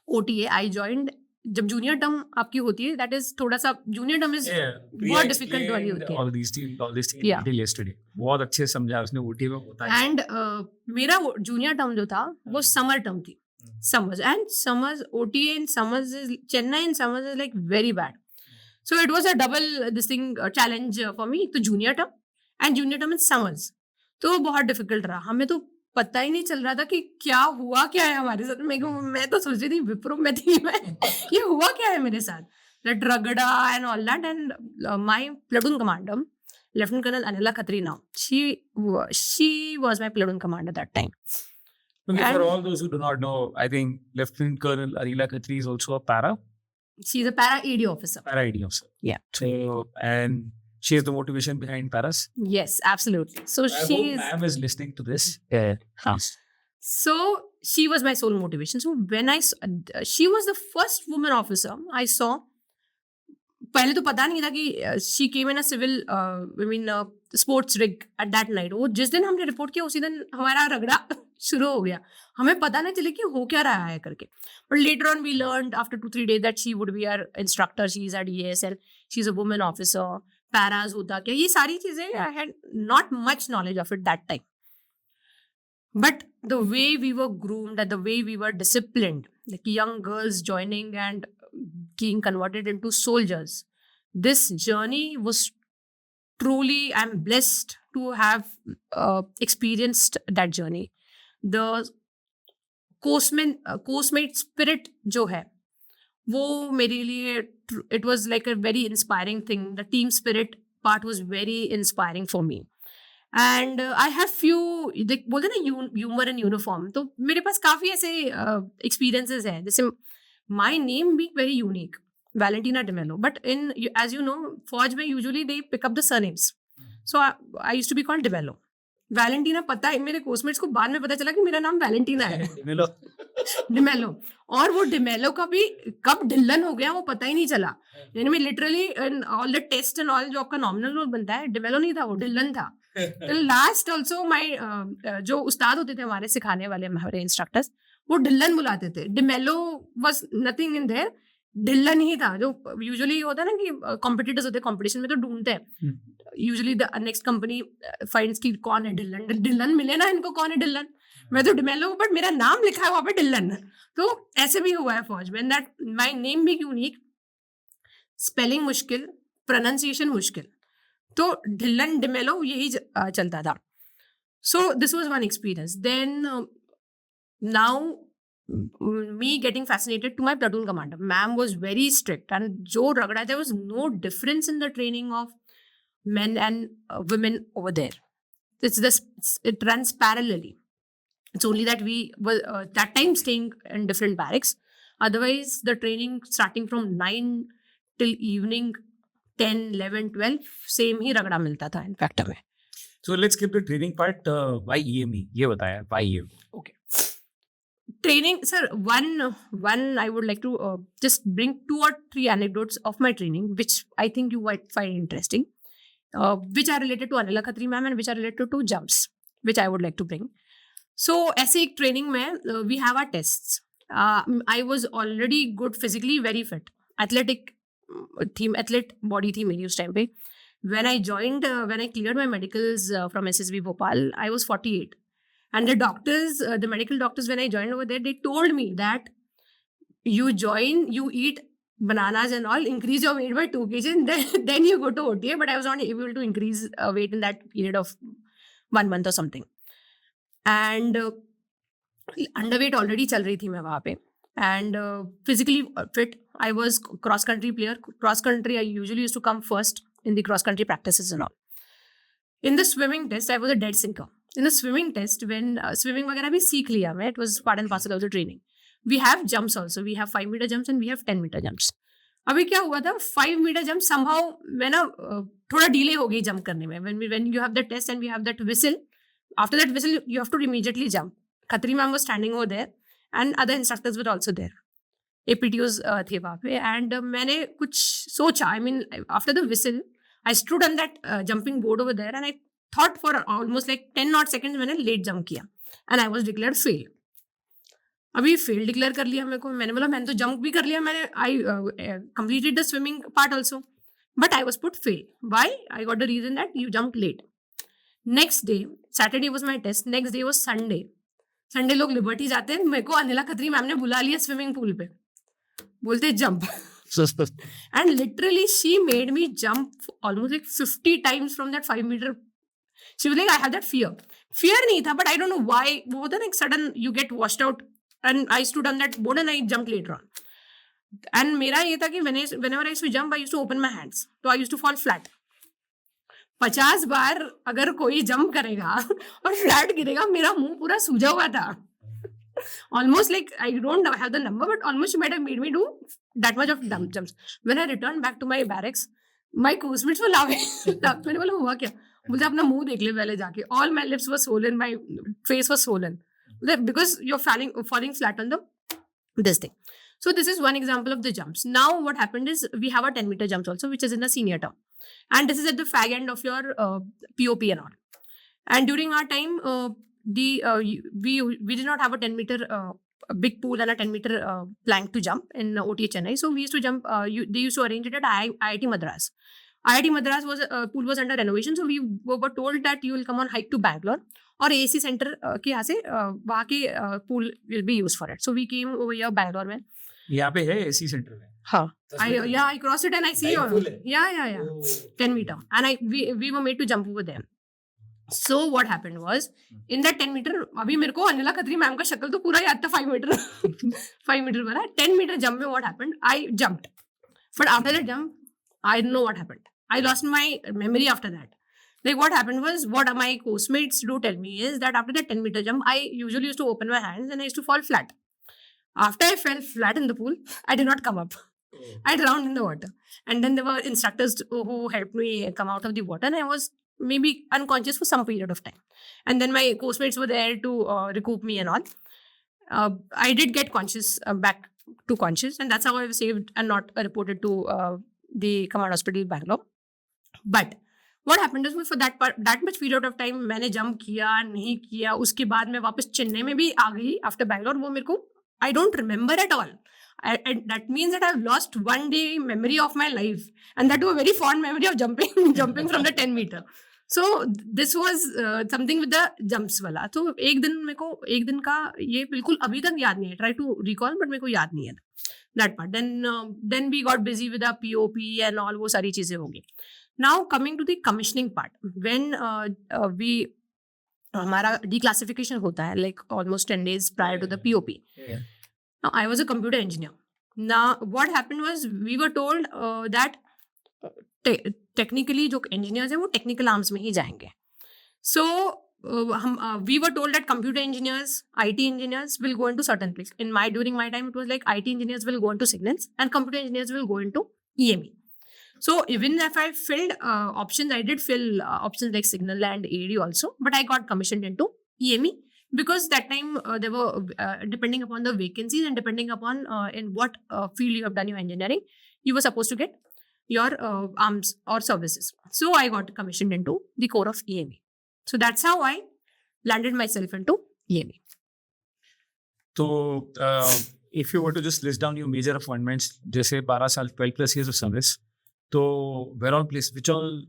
OTA, I joined जब जूनियर टर्म आपकी होती है, दैट इज थोड़ा सा जूनियर टर्म इज बहुत difficult वाली होती है. all these things detail yesterday. बहुत अच्छे समझा उसने OTA में होता है. एंड मेरा जूनियर टर्म जो था वो समर टर्म थी. summers OTA in summers is Chennai in summers is like very bad. So it was a double this thing challenge for me. तो junior term and junior term in summers. तो बहुत difficult रहा. हमें तो पता ही नहीं चल रहा था कि क्या हुआ क्या है हमारे साथ. मैं तो सोच रही थी विप्रो में थी मैं. ये हुआ क्या है मेरे साथ. That ragada and all that, and my platoon commander, Lieutenant Colonel Anila Khatri now. She was my platoon commander that time. Okay, And- for all those who do not know, I think Lieutenant Colonel Anila Khatri is also a para She's a para ED officer. IDO officer. Yeah. So, and she is the motivation behind paras. Yes, absolutely. So I she hope is. ma'am is listening to this. So she was my sole motivation. So when she was the first woman officer I saw. पहले तो पता नहीं था कि she came in a civil, sports rig at that night. वो जिस दिन हमने रिपोर्ट किया उसी दिन हमारा रगड़ा शुरू हो गया. हमें पता नहीं चले कि हो क्या रहा है करके. But later on we learned after 2-3 days that she would be our instructor. She's at ESL. She's a woman officer. Paras होता क्या, ये सारी चीजें I had not much knowledge of it that time. But the way we were groomed and the way we were disciplined, like young girls joining and being converted into soldiers, this journey was truly, I'm blessed to have experienced that journey. The coursemate spirit जो है वो मेरे लिए it was like a very inspiring thing. The team spirit part was very inspiring for me. And I have few, बोलते ना humor in uniform, तो मेरे पास काफ़ी ऐसे experiences हैं. जैसे my name being very unique, Valentina De Mello, but as you know, फौज में usually they pick up the surnames. So I used to be called De Mello. Valentina पता है, मेरे कोर्समेट्स को बाद में पता चला कि मेरा नाम वैलेंटीना है. डिमेलो. और वो डिमेलो का भी कब डिलन हो गया वो पता ही नहीं चला. यानी मैं literally all the test and all जो आपका नॉमिनल रोल बनता है, डिमेलो नहीं था, वो डिलन था. लास्ट ऑल्सो माई जो उस्ताद होते थे हमारे सिखाने वाले, हमारे इंस्ट्रक्टर्स, वो डिलन बुलाते थे. DeMello was nothing in there, Dhillon ही था. जो यूजुअली होता है ना कि कॉम्पिटिटर्स होते हैं, कॉम्पिटिशन में तो ढूंढते हैं usually the next company finds की कौन है डिलन, डिलन मिले ना इनको, कौन है डिलन. मैं तो डिमेलो, बट मेरा नाम लिखा है वहाँ पे डिलन. तो ऐसे भी हुआ है फौज में. दैट माय नेम भी यूनिक, स्पेलिंग मुश्किल, प्रोनाउंसिएशन मुश्किल, तो डिलन डिमेलो यही चलता था. So this was one experience. Then now me getting fascinated to my platoon commander. Ma'am was very strict, and jo ragda, there was no difference in the training of men and women over there. It runs parallelly. It's only that we were that time staying in different barracks. Otherwise, the training starting from 9 till evening 10, 11, 12 same ही रगड़ा मिलता था in fact हमें. So let's skip the training part. Why EME? ये बताया why EME? Okay. Training, sir, one I would like to just bring 2 or 3 anecdotes of my training, which I think you might find interesting, which are related to Anila Khatri ma'am and which are related to jumps, which I would like to bring. So, ऐसे एक training में we have our tests. I was already good physically, very fit, athletic athlete body थी मेरी उस time पे. When I joined, when I cleared my medicals from SSB Bhopal, I was 48. And the doctors, the medical doctors, when I joined over there, they told me that you eat bananas and all, increase your weight by 2 kg, and then you go to OTA. But I was not able to increase weight in that period of 1 month or something. And underweight already चल रही थी मैं वहाँ पे. And physically fit. I was cross country player. Cross country, I usually used to come first in the cross country practices and all. In the swimming test, I was a dead sinker. In the swimming test, when swimming वगैरह भी सीख लिया मैं, it was part and parcel of the training. We have jumps also. We have 5 meter jumps and we have 10 meter jumps. अभी क्या हुआ था, 5 meter jump somehow मैं ना थोड़ा delay हो गई jump करने में. When you have the test and we have that whistle, after that whistle you have to immediately jump. Khatri ma'am was standing over there and other instructors were also there. APTOs थे वहाँ पे, and मैंने कुछ सोचा. I mean, after the whistle, I stood on that jumping board over there and I thought for almost like 10 odd seconds मैंने late jump किया and I was declared fail. अभी fail declare कर लिया मेरे को, मैंने बोला मैंने तो जंप भी कर लिया, मैंने आई completed the swimming part also, but I was put fail. Why? I got the reason that you jumped late. Next day, Saturday was my test. Next day was Sunday. लोग लिबर्टी जाते हैं, मेरे को Anila Khatri ma'am ने बुला लिया swimming pool पे, बोलते jump. And literally, she made me jump almost like 50 times from that 5 meter. She was like, I have that fear. Fear nahi tha, but I don't know why. More than like sudden, you get washed out. And I stood on that board and I jumped later on. And मेरा ये था कि whenever I used to jump, I used to open my hands. So I used to fall flat. 50 बार अगर कोई jump करेगा और flat गिरेगा, मेरा मुंह पूरा सूजा हुआ था. Almost like I don't have the number, but almost she might have made me do that much of dump jumps. When I returned back to my barracks, my course-mates were laughing. मैंने बोला हुआ क्या? मुझे अपना मुंह देख ले पहले जाके. All my lips were swollen, my face was swollen because you're falling flat on this thing. So this is one example of the jumps. Now what happened is we have a 10-meter jumps also, which is in the senior term, and this is at the fag end of your POP and all. And during our time, we did not have a 10-meter big pool and a 10-meter plank to jump in OTA Chennai. So we used to jump. They used to arrange it at IIT Madras. IIT Madras pool was under renovation, so we were told that you will come on hike to Bangalore or AC Center के यहाँ से वहाँ के pool will be used for it. So we came over here Bangalore में. यहाँ पे है AC Center में. हाँ. I crossed it and I see it. Yeah. 10 meter, and we were made to jump over there. So what happened was in that 10 meter, अभी मेरे को Anila Khatri ma'am का शक्ल तो पूरा याद था 5 meter 5 meter वाला 10 meter jump में what happened, I jumped, but after that jump I don't know what happened. I lost my memory after that. Like what happened was, what my course-mates do tell me is that after that 10 meter jump, I usually used to open my hands and I used to fall flat. After I fell flat in the pool, I did not come up. I drowned in the water. And then there were instructors who helped me come out of the water, and I was maybe unconscious for some period of time. And then my course-mates were there to recoup me and all. I did get conscious, back to conscious, and that's how I was saved and not reported to the Command Hospital Bangalore. But what happened is for that much period of time मैंने jump किया नहीं किया, उसके बाद मैं वापस चेन्नई में भी आ गई after Bangalore. वो मेरे को I don't remember at all. That means that I've lost one day memory of my life, and that was a very fond memory of jumping from the 10 meter. So this was something with the jumps वाला. तो एक दिन का ये बिल्कुल अभी तक याद नहीं है. Try to recall, but मेरे को याद नहीं है that part. Then we got busy with our POP and all, वो सारी चीजें होंगी. Now coming to the commissioning part, when हमारा declassification होता है like almost 10 days prior to the POP. Yeah. Now I was a computer engineer. Now what happened was we were told that technically जो engineers हैं वो technical arms में ही जाएंगे. So we were told that computer engineers, IT engineers will go into certain places. During my time, it was like IT engineers will go into signals and computer engineers will go into EME. So even if I filled options, I did fill options like signal and AD also, but I got commissioned into EME because that time they were depending upon the vacancies and depending upon in what field you have done your engineering, you were supposed to get your arms or services. So I got commissioned into the core of EME. So that's how I landed myself into EME. So if you were to just list down your major appointments, जैसे 12 साल 12 plus years of service, so which all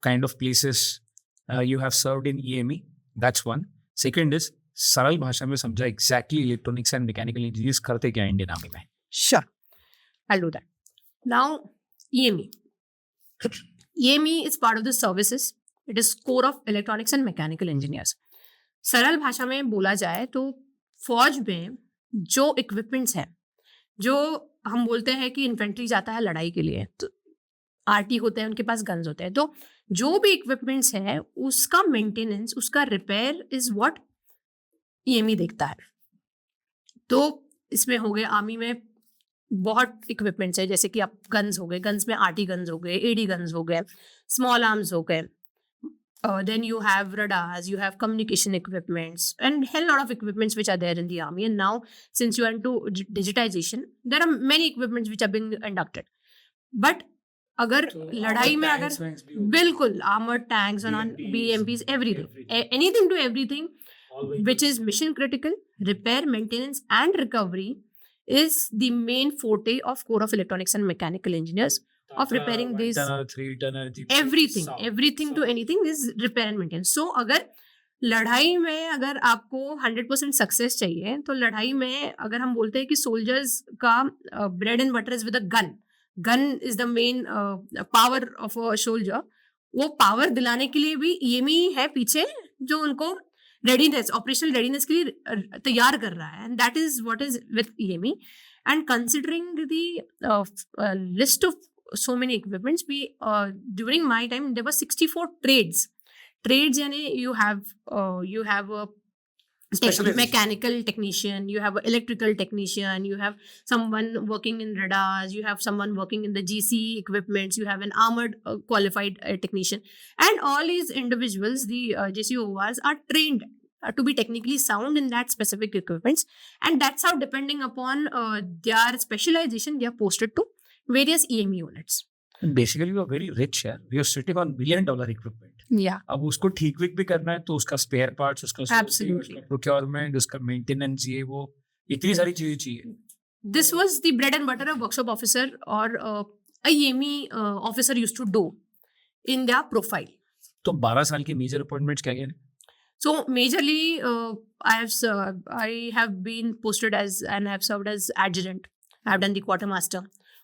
kind of places you have served in EME? That's one. Second is सरल भाषा में समझा exactly electronics and mechanical engineers करते क्या Indian army में? Sure, I'll do that. Now EME. EME is part of the services. It is core of electronics and mechanical engineers. सरल भाषा में बोला जाए तो फौज में जो इक्विपमेंट्स हैं, जो हम बोलते हैं कि इन्फेंट्री जाता है लड़ाई के लिए, तो आरटी होते हैं, उनके पास गन्स होते हैं, तो जो भी इक्विपमेंट्स है उसका मेंटेनेंस, उसका रिपेयर इज व्हाट ईएमई देखता है. तो इसमें हो गए आर्मी में बहुत इक्विपमेंट्स है, जैसे कि आप गन्स हो गए, गन्स में आरटी गन्स हो गए, एडी गन्स हो गए, स्मॉल आर्म्स हो गए. Then you have radars, you have communication equipments, and hell lot of equipments which are there in the army. And now, since you are into digitization, there are many equipments which are being inducted. But अगर लड़ाई में अगर बिल्कुल armored tanks and BMPs, everything, anything to everything, which is mission critical, repair, maintenance, and recovery is the main forte of core of electronics and mechanical engineers. Of repairing these everything to anything is repair and maintenance. So अगर लड़ाई में अगर आपको 100% success चाहिए तो लड़ाई में अगर हम बोलते हैं कि सोल्जर्स का bread and butter is with a gun, gun is the main power of a soldier, वो पावर दिलाने के लिए भी ईएमई है पीछे जो उनको रेडीनेस, ऑपरेशनल रेडीनेस के लिए तैयार कर रहा है, and that is what is with EME. And considering the list of so many equipments, we during my time there were 64 trades yani you have a Specialization. mechanical technician, you have an electrical technician, you have someone working in radars, you have someone working in the GC equipments, you have an armored qualified technician, and all these individuals, the JCORs are trained to be technically sound in that specific equipments, and that's how, depending upon their specialization, they are posted to various EME units. Basically you are very rich यार, we are sitting on $1 billion equipment. Yeah, अब उसको ठीक Wick भी करना है तो उसका spare parts, उसका Absolutely. प्रोक्योरमेंट, उसका मेंटेनेंस, ये वो इतनी सारी चीजें चाहिए. this was the bread and butter a workshop officer or a EME officer used to do in their profile. तो 12 साल के मेजर अपॉइंटमेंट्स क्या क्या? So majorly, I have been posted as and have served as adjutant. I have done the quartermaster.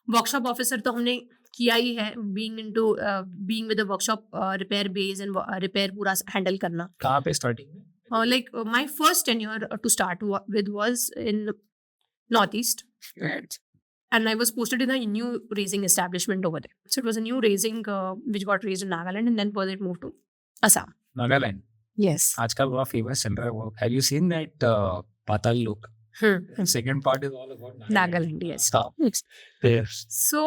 Workshop officer तो हमने किया ही है, being with the workshop repair base and repair पूरा handle करना. कहाँ पे स्टार्टिंग में? Like my first tenure to start with was in Northeast, and I was posted in a new raising establishment over there. So it was a new raising which got raised in Nagaland, and then further it moved to Assam. Nagaland Yes. आजकल बड़ा famous चल रहा है वो. Have you seen that पाताल लोक? And second part is all about Nagaland, yes. Yes. So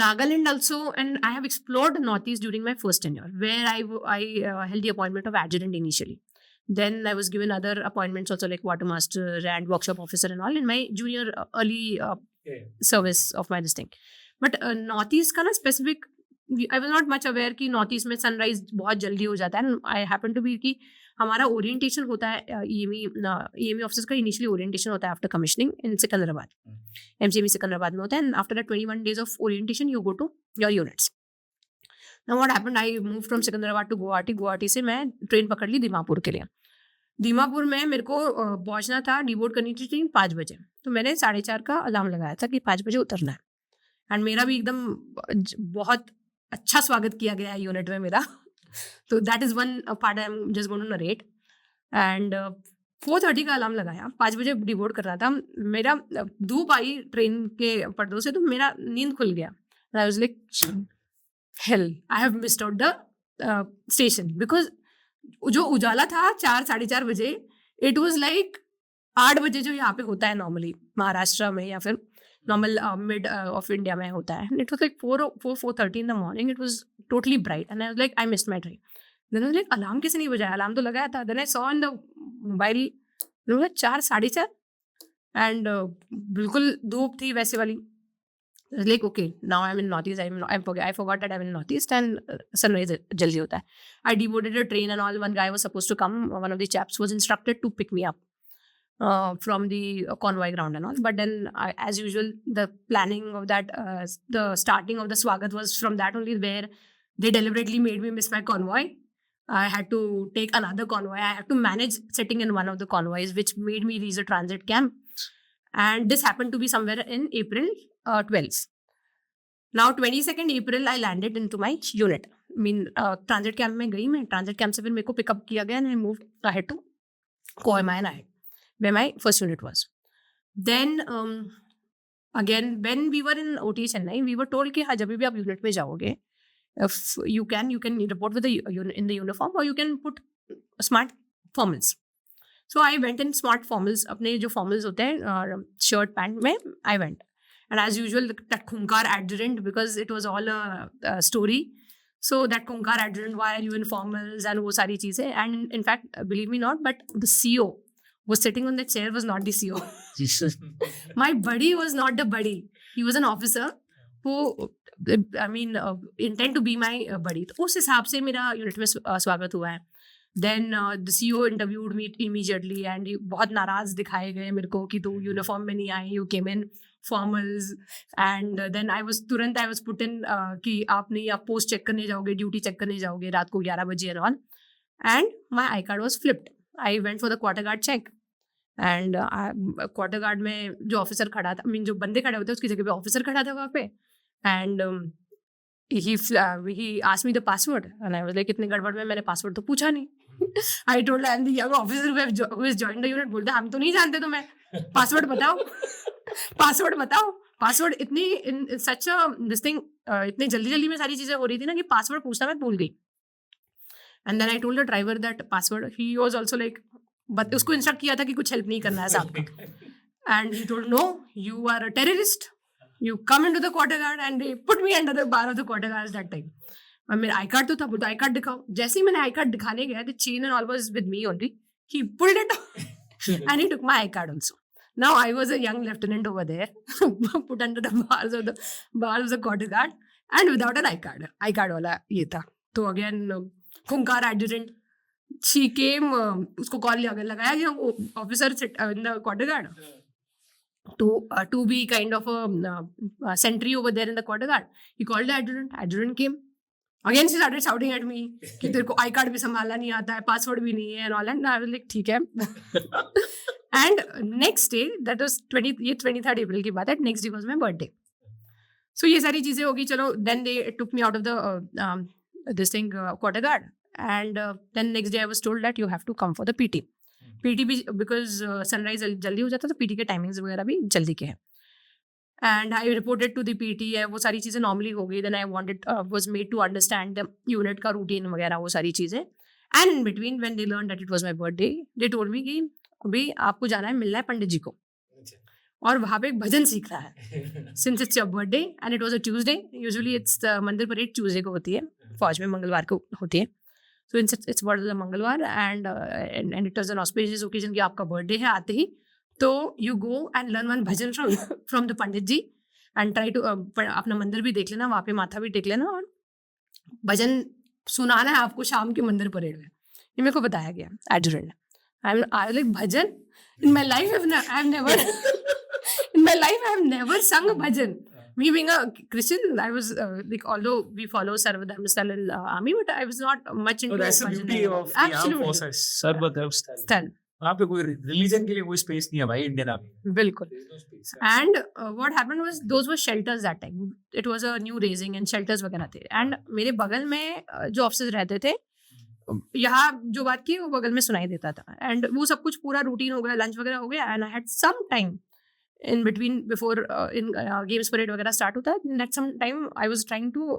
Nagaland also, and I have explored Northeast during my first tenure, where I held the appointment of adjutant initially. Then I was given other appointments also, like quartermaster and workshop officer and all in my junior early service of my this thing. But Northeast का ना specific, I was not much aware कि Northeast में sunrise बहुत जल्दी हो जाता है. I happen to be कि हमारा ओरिएंटेशन होता है EME ऑफिसर्स का, इनिशियली ओरिएंटेशन होता है after commissioning in Secunderabad, MCME Secunderabad में होता है, and after that 21 days of orientation you go to your units. Now what happened, I move from Secunderabad to Guwahati. Guwahati से मैं ट्रेन पकड़ ली दीमापुर के लिए. दीमापुर में मेरे को पहुंचना था, डिबोर्ड करनी थी ट्रेन 5 बजे. तो मैंने 4:30 का अलार्म लगाया था कि 5 बजे उतरना है, एंड मेरा भी एकदम बहुत अच्छा स्वागत किया गया है यूनिट में मेरा. तो that is one part I am just going to narrate. And 4:30 का अलार्म लगाया, 5 बजे डिबोर्ड करना था. मेरा धूप आई ट्रेन के पर्दों से, तो मेरा नींद खुल गया. आई was like hell, I have missed out the station, because जो उजाला था 4-4:30 बजे, इट वाज लाइक 8 बजे जो यहाँ पे होता है नॉर्मली महाराष्ट्र में या फिर नॉर्मल मिड ऑफ इंडिया में होता है. It was like 4:30 in the morning. It was totally bright and I was like I missed my train. Then I was like alarm कैसे नहीं बजाया, अलार्म तो लगाया था. Then I saw in the mobile 4-4:30 and बिल्कुल धूप थी वैसे वाली. Like okay, now I am in north east, I forgot that I am in north east and sunrise जल्दी होता है. आई डिबोर्डेड a train and all. One guy was supposed to come, one of the chaps was instructed to pick me up from the convoy ground and all. But then, as usual, the planning of that, the starting of the swagat was from that only, where they deliberately made me miss my convoy. I had to take another convoy. I had to manage sitting in one of the convoys, which made me reach a transit camp. And this happened to be somewhere in April 12th. Now, 22nd April, I landed into my unit. I mean, transit camp में गई मैं. Transit camp से फिर मेरे को pick up किया गया and I moved ahead to Kohima and ahead, where my first unit was. Then again, when we were in OT Chennai, we were told कि हाँ जब भी आप यूनिट में जाओगे, if you can report with in the uniform, or you can put smart formals. So I went in smart formals. अपने जो formals होते हैं shirt pant में I went, and as usual that Khunkar adjutant, because it was all a story. So that Khunkar adjutant, why are you in formals and वो सारी चीज़ें. And in fact, believe me not, but the CO was sitting on that chair was not the CO. My buddy was not the buddy. He was an officer who, I mean, intend to be my buddy. तो उस हिसाब से मेरा unit में स्वागत हुआ है. Then the CO interviewed me immediately and बहुत नाराज दिखाए गए मेरे को कि तू यूनिफॉर्म में नहीं आई, you came in formals. And then I was put in कि आप नहीं, आप पोस्ट चेक करने जाओगे, ड्यूटी चेक करने जाओगे रात को 11 बजे and all. and my iCard was flipped. I went for the quarter guard check. And quarter guard में जो ऑफिसर खड़ा था, जो बंदे खड़े होते हैं उसकी जगह पे ऑफिसर खड़ा था वहाँ पे. And he asked me the password and I was like इतने गड़बड़ में मैंने पासवर्ड तो पूछा नहीं. I told and the young officer who has joined the unit बोलते हम तो नहीं जानते तुम्हें, पासवर्ड बताओ. पासवर्ड बताओ. पासवर्ड इतनी इन सच अ दिस थिंग, इतनी जल्दी में सारी चीजें हो रही थी ना कि पासवर्ड पूछना मैं भूल गई. And then I told the driver that password. He was also like, but उसको इंस्ट्रक्ट किया था कि कुछ हेल्प नहीं करना है साहब. And he told no, you are a terrorist, you come into the quarter guard and they put me under the bar of the quarter guard that time. और मेरा आई कार्ड तो था, बोलता आई कार्ड दिखाओ. जैसे ही मैंने I card दिखाने गया, the chain and all was with me only. He pulled it and he took my iCard also. Now I was a young lieutenant over there, put under the bars of the quarter guard and without an iCard. iCard वाला ये था. तो again खुंकार adjutant, she came, उसको call लगाया कि officer in the quarter guard to be kind of a sentry over there in the quarter guard. He called the adjutant. Adjutant came. Again she started shouting at me कि तेरे को I card भी संभालना नहीं आता है, password भी नहीं है and all. And I was like ठीक है. And next day, that was 23rd April की बात है. Next day was my birthday. So ये सारी चीजें होगी. चलो, then they took me out of the this thing quarter guard, and then next day I was told that you have to come for the PT. PT भी because sunrise जल्दी हो जाता है तो PT के timings वगैरह भी जल्दी के हैं. And I reported to the PT. वो सारी चीज़ें normally हो गई. Then I was made to understand the unit का routine वगैरह वो सारी चीज़ें. And in between, when they learned that it was my birthday, they told me कि अभी आपको जाना है, मिलना है पंडित जी को और वहाँ पे एक भजन सीख रहा है. Since it's your birthday and it was a Tuesday, usually it's the मंदिर परेड Tuesday को होती है, फौज में मंगलवार को होती है. So it's about the मंगलवार and it was an auspicious occasion कि आपका birthday है आते ही. तो you go and learn one bhajan from the pandit ji and try to अपना मंदिर भी देख लेना, वहाँ पे माथा भी टेक लेना और भजन सुनाना है आपको शाम के मंदिर परेड में. ये मेरे को बताया गया adjutant. I like bhajan. In my life I have never sung bhajan. Me being a Christian, I was like, although we follow Sarvadharma Sthal in army, but I was not much into that's the beauty of the armed forces. Sarvadharma Sthal. वहाँ पे कोई religion के लिए कोई space नहीं है भाई Indian army. बिल्कुल. And what happened was those were shelters that time. It was a new raising and shelters वगैरह थे. एंड मेरे बगल में जो ऑफिसर्स रहते थे, यहाँ जो बात की वो बगल में सुनाई देता था. एंड वो सब कुछ पूरा रूटीन हो गया, लंच वगैरह हो गया. And I had some time in between before in games parade वगैरह start होता है. That some time I was trying to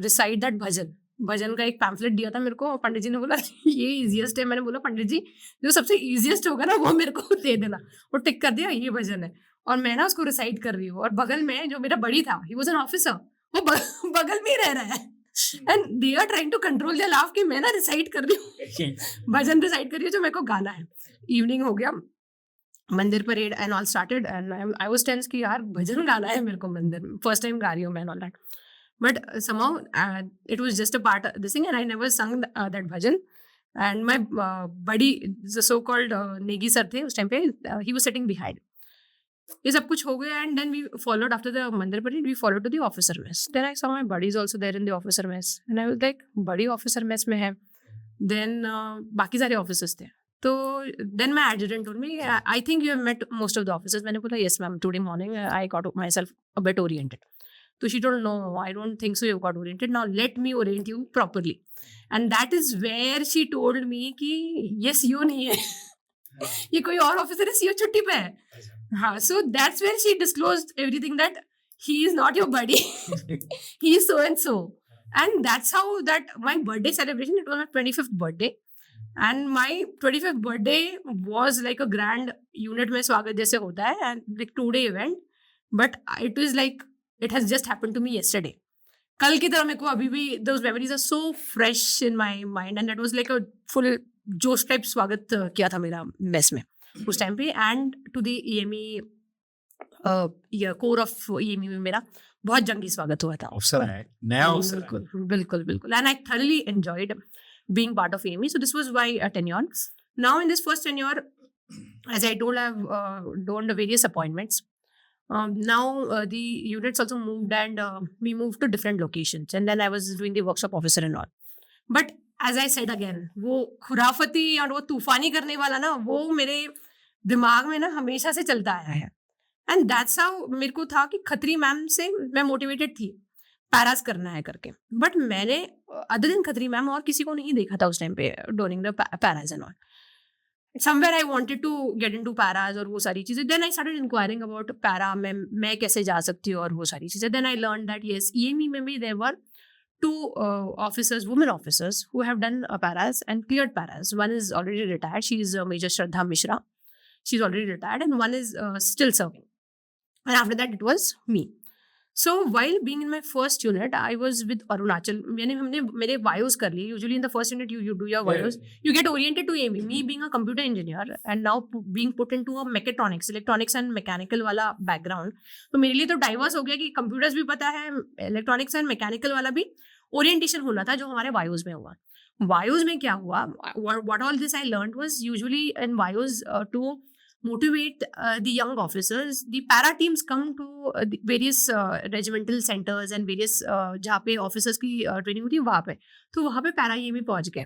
recite that भजन का एक पैम्फलेट दिया था मेरे को. पंडित जी ने बोला ये इजीएस्ट है. मैंने बोला पंडित जी जो सबसे इजीएस्ट होगा ना वो मेरे को दे देना. वो टिक कर दिया ये भजन है और मैं ना उसको रिसाइट कर रही हूँ. और बगल में जो मेरा बड़ी था, ही वाज एन ऑफिसर, वो बगल में ही रह रहा है. And they are trying to control their laugh कि मैं ना रिसाइट कर रही हूँ, भजन रिसाइट कर रही हूँ जो मेरे को गाना है. इवनिंग हो गया, mandir parade and all started and I was tense कि यार भजन गाना है मेरे को मंदिर में, फर्स्ट टाइम गा रही हूँ मैं all that. But somehow it was just a part of this thing and I never sung that bhajan. And my buddy, the so called Negi sir थे उस टाइम पे, he was sitting behind. ये सब कुछ हो गया and then we followed after the मंदिर parade, we followed to the officer mess. Then I saw my buddies also there in the officer mess and I was like बड़ी officer mess में है. Then बाकी सारे officers थे. तो then my adjutant told me, I think you have met most of the officers. मैंने बोला yes ma'am, today morning I got myself a bit oriented. So she told no, I don't think so, you got oriented. Now let me orient you properly. And that is where she told me कि ये CO नहीं है, ये कोई और officer है, CO छुट्टी पे है. हाँ, so that's where she disclosed everything that he is not your buddy, he is so and so. And that's how that my birthday celebration, it was my 25th birthday. And my 25th birthday was like a grand unit में स्वागत जैसे होता है and like 2-day event. But it was like it has just happened to me yesterday. कल की तरह मेरे को अभी भी those memories are so fresh in my mind and that was like a full जोश टाइप स्वागत किया था मेरा मेस में उस टाइम पे. And to the EME corps of EME में मेरा बहुत जंगी स्वागत हुआ था. अवसर है, नया अवसर. बिल्कुल बिल्कुल बिल्कुल. And I thoroughly enjoyed being part of EME. So this was my tenure. Now in this first tenure, as I told, I've done various appointments. Now the units also moved and we moved to different locations and then I was doing the workshop officer and all. But as I said again, वो खुराफती और वो तूफानी करने वाला ना, वो मेरे दिमाग में ना हमेशा से चलता आया है. एंड दैट्स हाउ मेरे को था कि खत्री मैम से मैं मोटिवेटेड थी पैरास करना है करके. बट मैंने अदर देन खत्री मैम और किसी को नहीं देखा था उस टाइम पे during the paras and all. Somewhere I wanted to get into paras और वो सारी चीजें. Then I started inquiring about para, मैं कैसे जा सकती हूँ और वो सारी चीजें. Then I learn that yes, EME में भी there were two officers, women officers, who have done paras and cleared paras. One is already retired. She is Major Shraddha Mishra. She's already retired, and one is still serving. And after that, it was me. So while being in my first unit, I was with Arunachal. हमने मेरे bios कर लिए. Usually in the first unit, you do your bios. You get oriented to AME. Me being a computer engineer and now being put into a mechatronics, electronics and mechanical वाला background. तो मेरे लिए तो diverse हो गया कि computers भी पता है, electronics and mechanical वाला भी orientation होना था, जो हमारे bios में हुआ. Bios में क्या हुआ? What all this I learned was usually in bios to motivate the young officers. The para teams come to the various regimental centers and various जहाँ पे officers की training होती है वहाँ पे. तो वहाँ पे para ये में पहुँच गए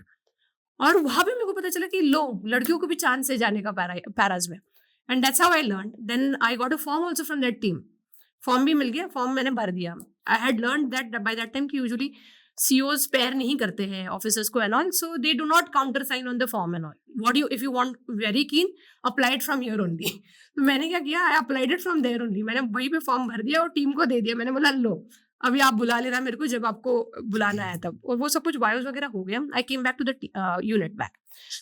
और वहाँ पे मेरे को पता चला कि लो, लड़कियों को भी चांस है जाने का पैराज में. And that's how I learn. Then I got a form also from that team. Form भी मिल गया, फॉर्म मैंने भर दिया. I had learn that by that time कि यूजुअली COs पेयर नहीं करते हैं ऑफिसर्स को and all, so they do not countersign on the form and all. What you, if you want very keen, apply it from here only. तो मैंने क्या किया, I applied it from there only. मैंने वहीं पे form भर दिया और टीम को दे दिया. मैंने बोला लो, अभी आप बुला लेना मेरे को जब आपको बुलाना है तब. और वो सब कुछ बायोस वगैरह हो गया. I came back to the unit back.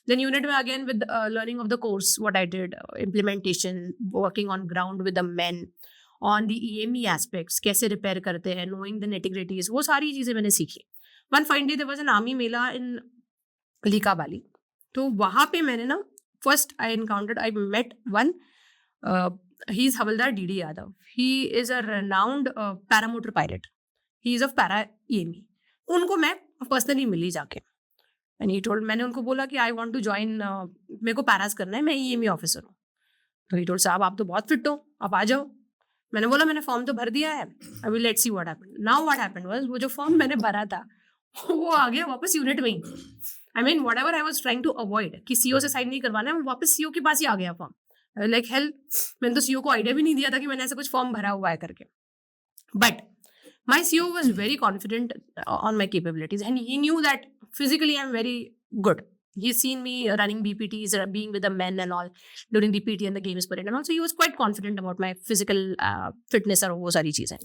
Then unit में again with learning of the course what I did, implementation, working on ground with the men on the EME aspects, कैसे रिपेयर करते हैं, knowing the नेटिग्रिटीज, वो सारी चीज़ें मैंने सीखी. One fine day there was an army mela in Likabali. तो वहाँ पे मैंने ना first I encountered, I met one, he is havildar DD Yadav. He is a renowned paramotor pilot. He is of para EME. उनको मैं पर्सनली मिली जाके. एंड ही टोल्ड, मैंने उनको बोला कि आई वांट टू ज्वाइन, मेरे को पैरास करना है, मैं EME ऑफिसर हूँ. तो ही टोल्ड, साहब आप तो बहुत फिट हो, आप आ जाओ. मैंने बोला मैंने फॉर्म तो भर दिया है, I will let's see what happened. Now what happened was, वो जो फॉर्म मैंने भरा था वो आ गया वापस यूनिट में ही. I mean whatever I was trying to avoid कि CO से साइन नहीं करवाना है, वो वापस CO के पास ही आ गया फॉर्म. लाइक हेल, मैंने तो CO को आइडिया भी नहीं दिया था कि मैंने ऐसा कुछ फॉर्म भरा हुआ है करके. But my CO was very confident on my capabilities and he knew that physically I am very good. He's seen me running BPTs, being with the men and all during the PT and the games parade and all. So he was quite confident about my physical fitness और वो सारी चीजें.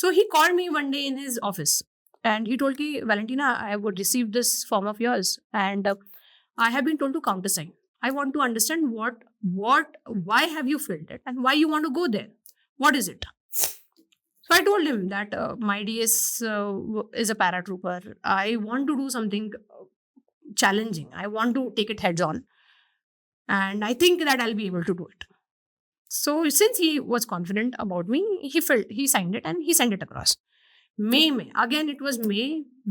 So he called me one day in his office and he told me, Valentina, I would receive this form of yours and I have been told to countersign. I want to understand why have you filled it and why you want to go there. What is it? So I told him that my DS is a paratrooper. I want to do something challenging. I want to take it heads on. And I think that I'll be able to do it. So since he was confident about me, he signed it and he sent it across. May. Again, it was May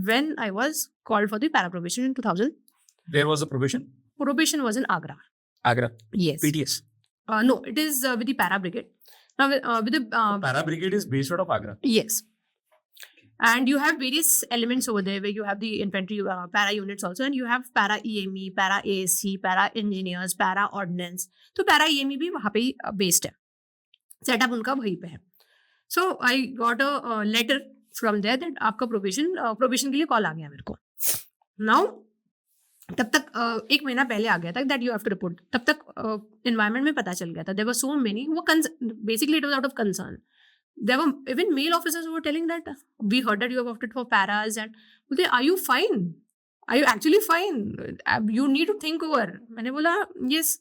when I was called for the para probation in 2000. Where was the probation? Probation was in Agra. Agra. Yes. PTS. No, it is with the para brigade. Now with the Para Brigade is based out of Agra. yes. And you have various elements over there where you have the infantry para units also, and you have para EME, para ASC, para engineers, para ordnance. तो para EME भी वहाँ पे ही based है, setup उनका वहीं पे है. So I got a letter from there that आपका probation के लिए कॉल आ गया मेरे को. Now तब तक एक महीना पहले आ गया था that you have to report. तब तक environment में पता चल गया था. There were so many. वो basically it was out of concern. There were even male officers who were telling that we heard that you have opted for paras and बोलते, are you fine? Are you actually fine? You need to think over. मैंने बोला yes,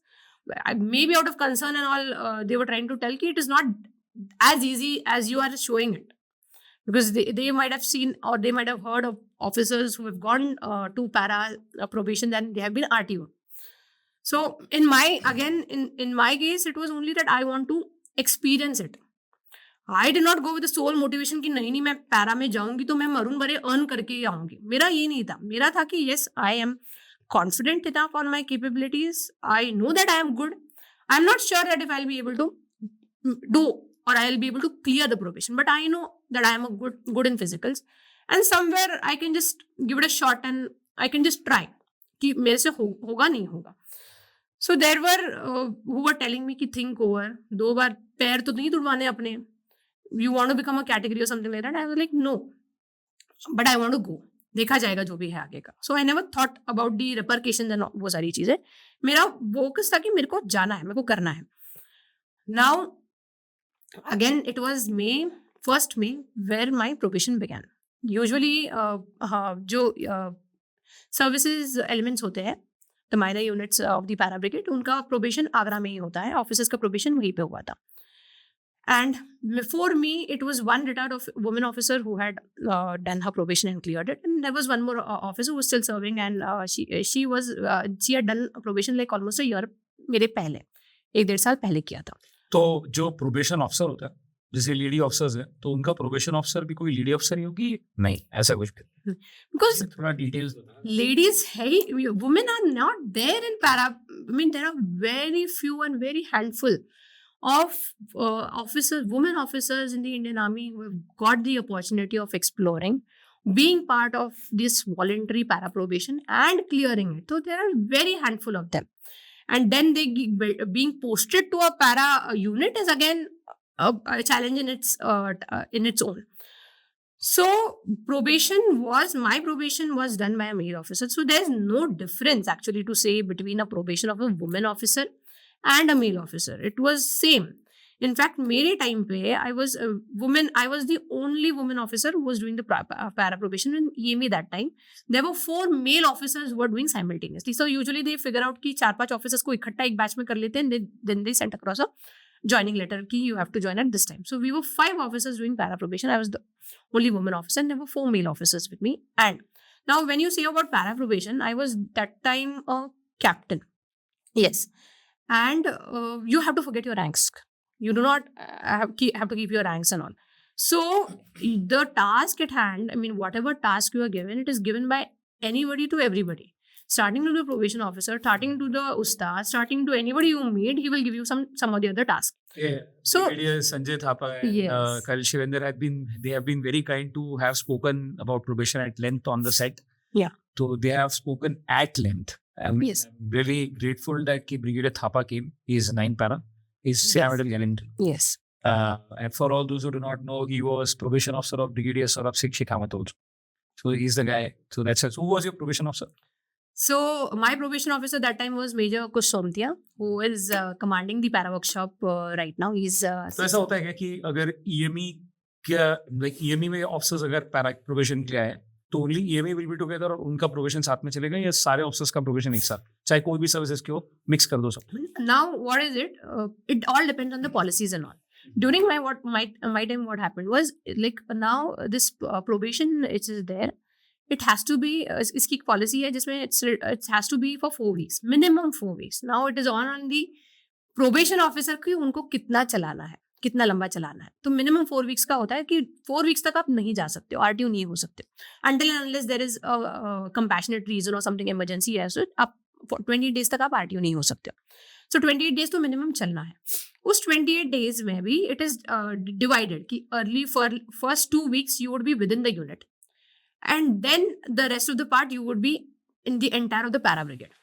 maybe out of concern and all. They were trying to tell कि it is not as easy as you are showing it, because they might have seen or they might have heard of officers who have gone to para probation and they have been RTO. So in my case, it was only that I want to experience it. I did not go with the sole motivation कि नहीं मैं para में जाऊंगी तो मैं maroon भरे earn करके ही आऊंगी. मेरा ये नहीं था. मेरा था कि yes, I am confident enough on my capabilities. I know that I am good. I'm not sure that if I'll be able to do or I'll be able to clear the probation, but I know that I am good in physicals, and somewhere I can just give it a shot and I can just try कि मेरे से होगा नहीं होगा. So there were who were telling me कि think over, 2 बार पैर तो नहीं तुड़वाने अपने, you want to become a category और something like that. I was like no, but I want to go, देखा जाएगा जो भी है आगे का. So I never thought about the repercussions and वो सारी चीजें. मेरा फोकस था कि मेरे को जाना है, मेरे को करना है. Now again it was may, 1st May where my probation began. Usually जो सर्विसेज एलिमेंट्स होते हैं, the minor units of the para brigade, उनका प्रोबेशन आगरा में ही होता है. ऑफिसर्स का प्रोबेशन वहीं पे हुआ था. And before me, it was one retired woman officer who had done her probation and cleared it, and there was one more officer who was still serving, and she had done probation like almost a year मेरे पहले, 1-1.5 साल पहले किया था. तो जो probation officer होता है, जैसे लेडी ऑफिसर्स है, तो उनका प्रोबेशन ऑफिसर भी कोई लेडी ऑफिसर ही होगी? नहीं, ऐसा कुछ भी. Because थोड़ा डिटेल्स बताना. ladies, hey, women are not there in para. I mean, there are very few and very handful of officers, women officers in the Indian Army who have got the opportunity of exploring, being part of this voluntary para probation and clearing it. So there are very handful of them. And then they being posted to a para unit is again a challenge in its own. So my probation was done by a male officer. So there's no difference actually to say between a probation of a woman officer and a male officer. It was same. In fact, मेरे time पे I was a woman. I was the only woman officer who was doing the para probation in EME that time. There were 4 male officers who were doing simultaneously. So usually they figure out कि 4-5 officers को इकट्ठा एक batch में कर लेते हैं. Then they sent across a joining letter कि you have to join at this time. So we were 5 officers doing para probation. I was the only woman officer, and there were 4 male officers with me. And now when you say about para probation, I was that time a captain. Yes. And you have to forget your ranks. You do not have to keep your ranks and all. So the task at hand, I mean, whatever task you are given, it is given by anybody to everybody. Starting to the probation officer, starting to the ustad, starting to anybody you meet, he will give you some of the other task. Yeah. So Sanjay Thapa and yes. Kal Shivender they have been very kind to have spoken about probation at length on the set. Yeah. So they have spoken at length. Yes. I'm really grateful that Brigadier Thapa came. He is 9 para. He's Samuel Gallant. Yes. And for all those who do not know, he was probation officer of Brigadier Saurabh Singh Shekhawat also. So he's the guy. So that's it. So who was your probation officer? So my probation officer that time was Major Kush Somtia, who is commanding the para workshop right now. He's तो ऐसा होता है क्या कि अगर EME में officers अगर para probation के लिए आए, तो only EME will be together और उनका प्रोबेशन साथ में चलेगा, या सारे ऑफिसर्स का प्रोबेशन एक साथ, चाहे कोई भी सर्विसेज के हो, मिक्स कर दो सब? Now what is it? It all depends on the policies and all. During my time, what happened was like now this probation it is there. It has to be इसकी एक policy है जिसमें it has to be for 4 weeks, minimum 4 weeks. Now it is on the probation officer कि उनको कितना चलाना है, कितना लंबा चलाना है. तो मिनिमम 4 वीक्स का होता है कि 4 वीक्स तक आप नहीं जा सकते हो, RTO नहीं हो सकते until and unless there is a compassionate reason or something emergency है, so आप 28 days तक आप RTO नहीं हो सकते. So 28 days तो मिनिमम चलना है. उस 28 days में भी it is divided कि early for first 2 weeks you would be within the unit, and then the rest of the part you would be in the entire of the para brigade.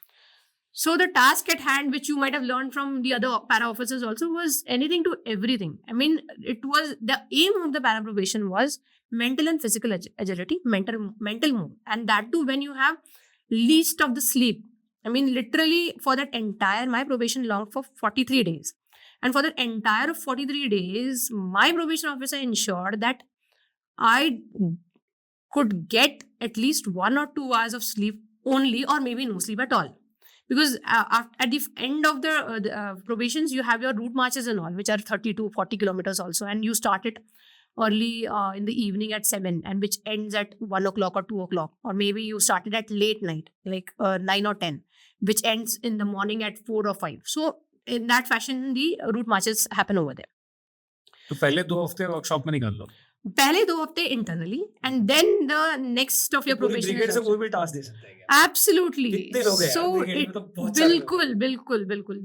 So the task at hand, which you might have learned from the other para officers also, was anything to everything. I mean, it was the aim of the para probation was mental and physical agility, mental mood, and that too when you have least of the sleep. I mean, literally for that entire, my probation longed for 43 days. And for that entire 43 days, my probation officer ensured that I could get at least 1 or 2 hours of sleep only, or maybe no sleep at all. Because at the end of the probations, you have your route marches and all, which are 30 to 40 kilometers also. And you start it early in the evening at 7, and which ends at 1 o'clock or 2 o'clock. Or maybe you started at late night, like 9 or 10, which ends in the morning at 4 or 5. So in that fashion, the route marches happen over there. तो पहले 2 हफ्ते workshop में निकाल लो. पहले 2 हफ्ते internally, and then the next of your probation. Brigade से कोई भी टास्क दे सकता है क्या? Absolutely. कितने लोग हैं? So ब्रिगेड में it, तो बहुत सारे बिल्कुल.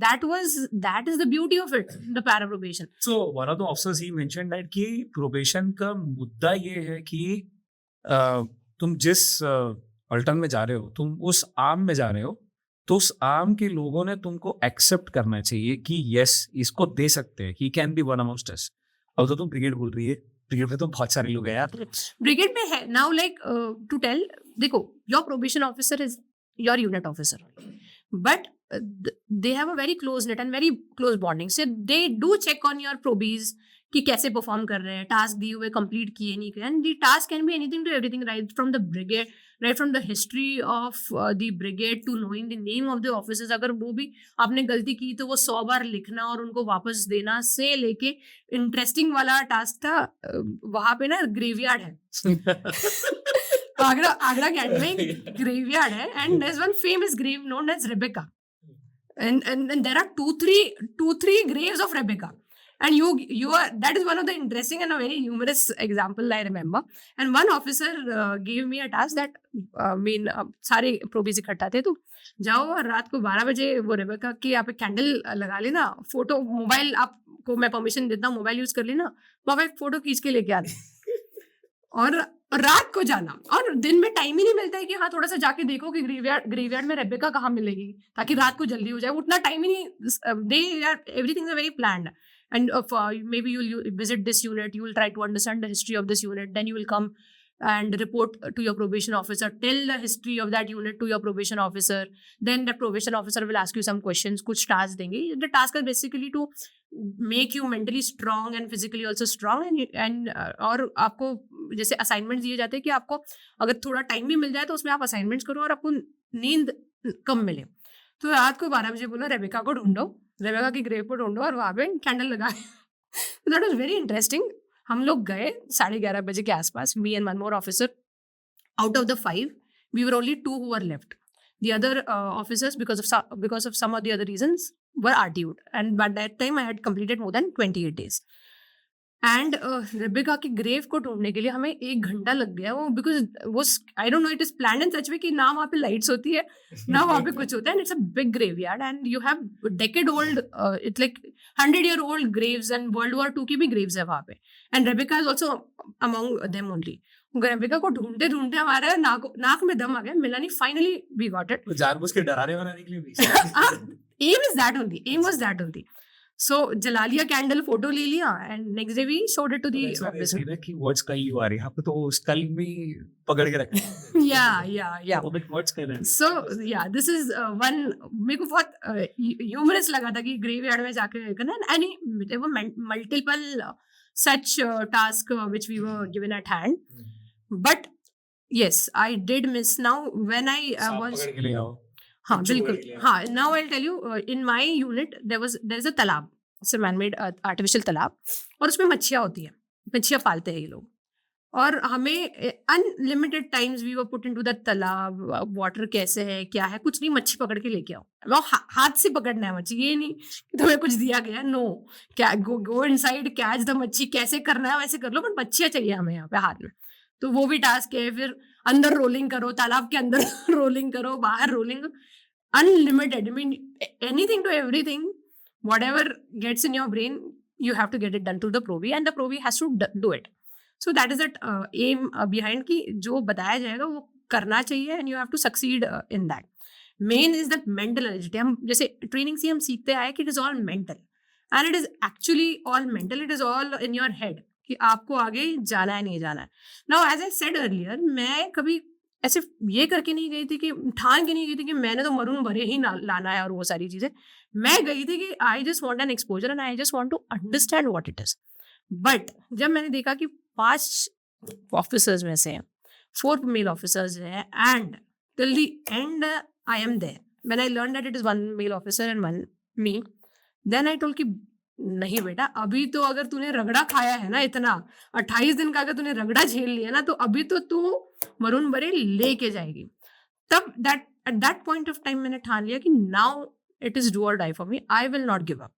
That is the beauty of it, the para probation. So one of the officers he mentioned that कि probation का मुद्दा ये है कि तुम जिस ऑल्टन में जा रहे हो, तुम उस आर्म में जा रहे हो, तो उस आर्म के लोगों ने तुमको एक्सेप्ट करना चाहिए कि यस इसको दे सकते हैं, he can be one amongst अस। अब तो तुम ब्रिगेड बोल रही है, ब्रिगेड में तो बहुत सारे लोग हैं यार। ब्रिगेड में है नाउ लाइक टू टेल, देखो your probation officer is your unit officer, but they have a very close knit and very close bonding, so they do check on your probies कि कैसे परफॉर्म कर रहे हैं, task दिए हुए complete किए नहीं किए, and the task can be anything to everything, right from the brigade, right from the history of the brigade to knowing the name of the officers. अगर वो भी आपने गलती की तो वो 100 बार लिखना और उनको वापस देना से लेके, इंटरेस्टिंग वाला टास्क था वहां पे ना ग्रेवयार्ड है आगरा कैंट में ग्रेवयार्ड है, and there's one famous grave known as Rebecca, and there are two three graves of Rebecca, and you are, that is one of the interesting and a very humorous example I remember, and one officer gave me a task that सारे प्रोबीज इकट्ठा थे, तो जाओ और रात को 12 बजे वो रेबेका की आप एक कैंडल लगा लेना, फोटो, मोबाइल आपको मैं परमिशन देता हूँ, मोबाइल यूज कर लेना, वहाँ एक फोटो खींच के लेके आना और रात को जाना, और दिन में टाइम ही नहीं मिलता है कि हाँ थोड़ा सा जाके देखो कि ग्रेवयार्ड में रेबेका कहाँ मिलेगी ताकि रात को जल्दी हो जाए, उतना टाइम ही नहीं, they are everything is very planned, and maybe you'll visit this unit, you will try to understand the history of this unit, then you will come and report to your probation officer, tell the history of that unit to your probation officer, then the probation officer will ask you some questions, kuch tasks denge, the task is basically to make you mentally strong and physically also strong, and और आपको जैसे assignments दिए जाते हैं कि आपको अगर थोड़ा टाइम भी मिल जाए तो उसमें आप असाइनमेंट्स करो और आपको नींद कम मिले, तो रात को 12 बजे बोलो रेबेका को ढूंढो, रेबेका की ग्रेव को ढूंढो और वहाँ पे कैंडल लगाए। That was very interesting. हम लोग गए 11:30 बजे के आसपास, me and one more officer, out of the 5 we were only 2 who were left. The other officers, because of some of the other reasons, were RTO'd, and by that time I had completed more than 28 days. And Rebecca की grave को ढूंढने के लिए हमें 1 घंटा लग गया, वो बिकॉज वो I don't know it is planned in such way कि ना वहाँ पे लाइट्स होती है ना वहाँ पे कुछ होता है, and it's a big graveyard and you have decade old, it's like 100-year-old Graves, and World War II की भी ग्रेव्स है वहाँ पे, and Rebecca is also among them only. Rebecca को ढूंढते ढूंढते हमारे नाक में दम आ गया, मिला नहीं, फाइनली वी गॉट इट। जानबूझ के डराने बनाने के लिए भी aim was that only. So जला लिया कैंडल, फोटो ले लिया, and next day we showed it to the officer कि व्हाट्स का यू आ रही है, यहाँ पे तो स्कल भी पकड़ के रखा है। या व्हाट्स कर रहे हैं। सो या दिस इज वन, मेरे को बहुत ह्यूमरस लगा था कि ग्रेवयार्ड में जाके करना, and there were multiple such task which we were given at hand, but yes, I did miss. Now when I was पकड़ के ले आओ। हाँ बिल्कुल हाँ, now I'll tell you, in my unit there is a तालाब, it's a man-made artificial तालाब, और उसमें मच्छियाँ होती हैं, मच्छियाँ पालते हैं ये लोग, और हमें unlimited times we were put into the talab, water कैसे है क्या है कुछ नहीं, मच्छी पकड़ के लेके आओ, वो हाथ से पकड़ना है मच्छी, ये नहीं कि तुम्हें कुछ दिया गया, नो, क्या गो इनसाइड कैच द मच्छी, कैसे करना है वैसे कर लो, बट मच्छियाँ चाहिए हमें यहाँ पे हाथ में, तो वो भी टास्क है। फिर अंदर रोलिंग करो, तालाब के अंदर रोलिंग करो, बाहर rolling, unlimited, I mean anything to everything, whatever gets in your brain you have to get it done through the provi, and the provi has to do it. So that is that aim behind कि जो बताया जाएगा वो करना चाहिए, and you have to succeed in that. Main is that mental agility. हम जैसे training से हम सीखते आए कि it is all mental, and it is actually all mental, it is all in your head कि आपको आगे जाना है नहीं जाना है। Now as I said earlier, मैं कभी ऐसे ये करके नहीं गई थी कि ठान के नहीं गई थी कि मैंने तो मरून भरे ही लाना है और वो सारी चीज़ें, मैं गई थी कि I just want an exposure and I just want to understand what it is. But जब मैंने देखा कि 5 ऑफिसर्स में से 4 मेल ऑफिसर्स हैं, and till the end I am there, when I learn that it is 1 male officer and 1 me, then I told कि नहीं बेटा, अभी तो अगर तूने रगड़ा खाया है ना, इतना 28 दिन का अगर तूने रगड़ा झेल लिया ना, तो अभी तो तू मरून बरे लेके जाएगी। तब at that point of time मैंने ठान लिया कि नाउ इट इज डू और die for me, I will not give up,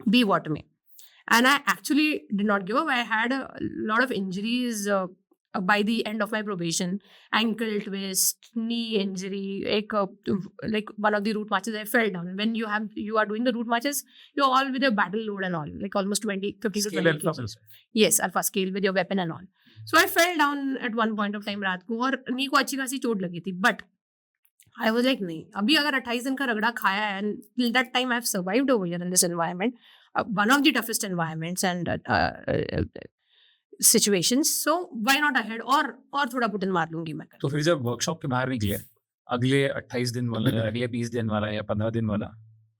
be what may, and I actually did not give up. I had a lot of injuries by the end of my probation, ankle twist, knee injury, like one of the route marches, I fell down. When you are doing the route marches, you're all with your battle load and all, like almost 50 to Scale 20 alpha kgs. also. Yes, alpha scale with your weapon and all. So I fell down at one point of time रात को, और नी को अच्छी खासी चोट लगी थी. But I was like, नहीं, अभी अगर 28 दिन का रगड़ा खाया है, and till that time I've survived over here in this environment, one of the toughest environments and situations. So why not ahead, और थोड़ा पुटन मार लूंगी मैं. तो फिर जब वर्कशॉप के बाहर निकले, अगले 28 दिन वाला या अगले 20 दिन वाला या 15 दिन वाला,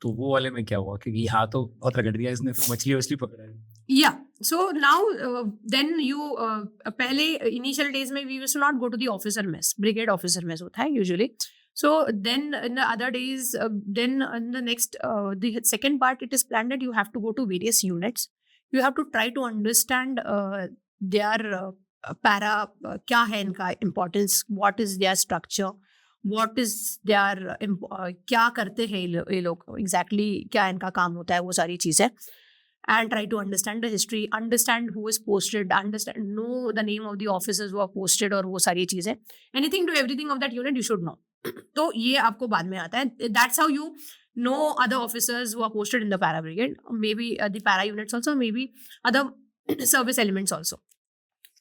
तो वो वाले में क्या हुआ? क्योंकि यहाँ तो बहुत रगड़ दिया इसने, तो मछली वछली पकड़ा है. Yeah. So now, then you, पहले initial days में we used to not go to the officer mess. Brigade officer mess होता है usually. So then in the other days, then in the next, the second part, it is planned that you have to go to various units. You have to try to understand their para, क्या है इनका importance, what is their structure, what is their, क्या करते हैं ये लोग, exactly क्या इनका काम होता है, वो सारी चीज़ें. And try to understand the history, understand who is posted, know the name of the officers who are posted, और वो सारी चीज़ें. Anything to everything of that unit you should know. तो ये आपको बाद में आता है. That's how you know other officers who are posted in the para brigade, maybe the para units also, maybe other service elements also.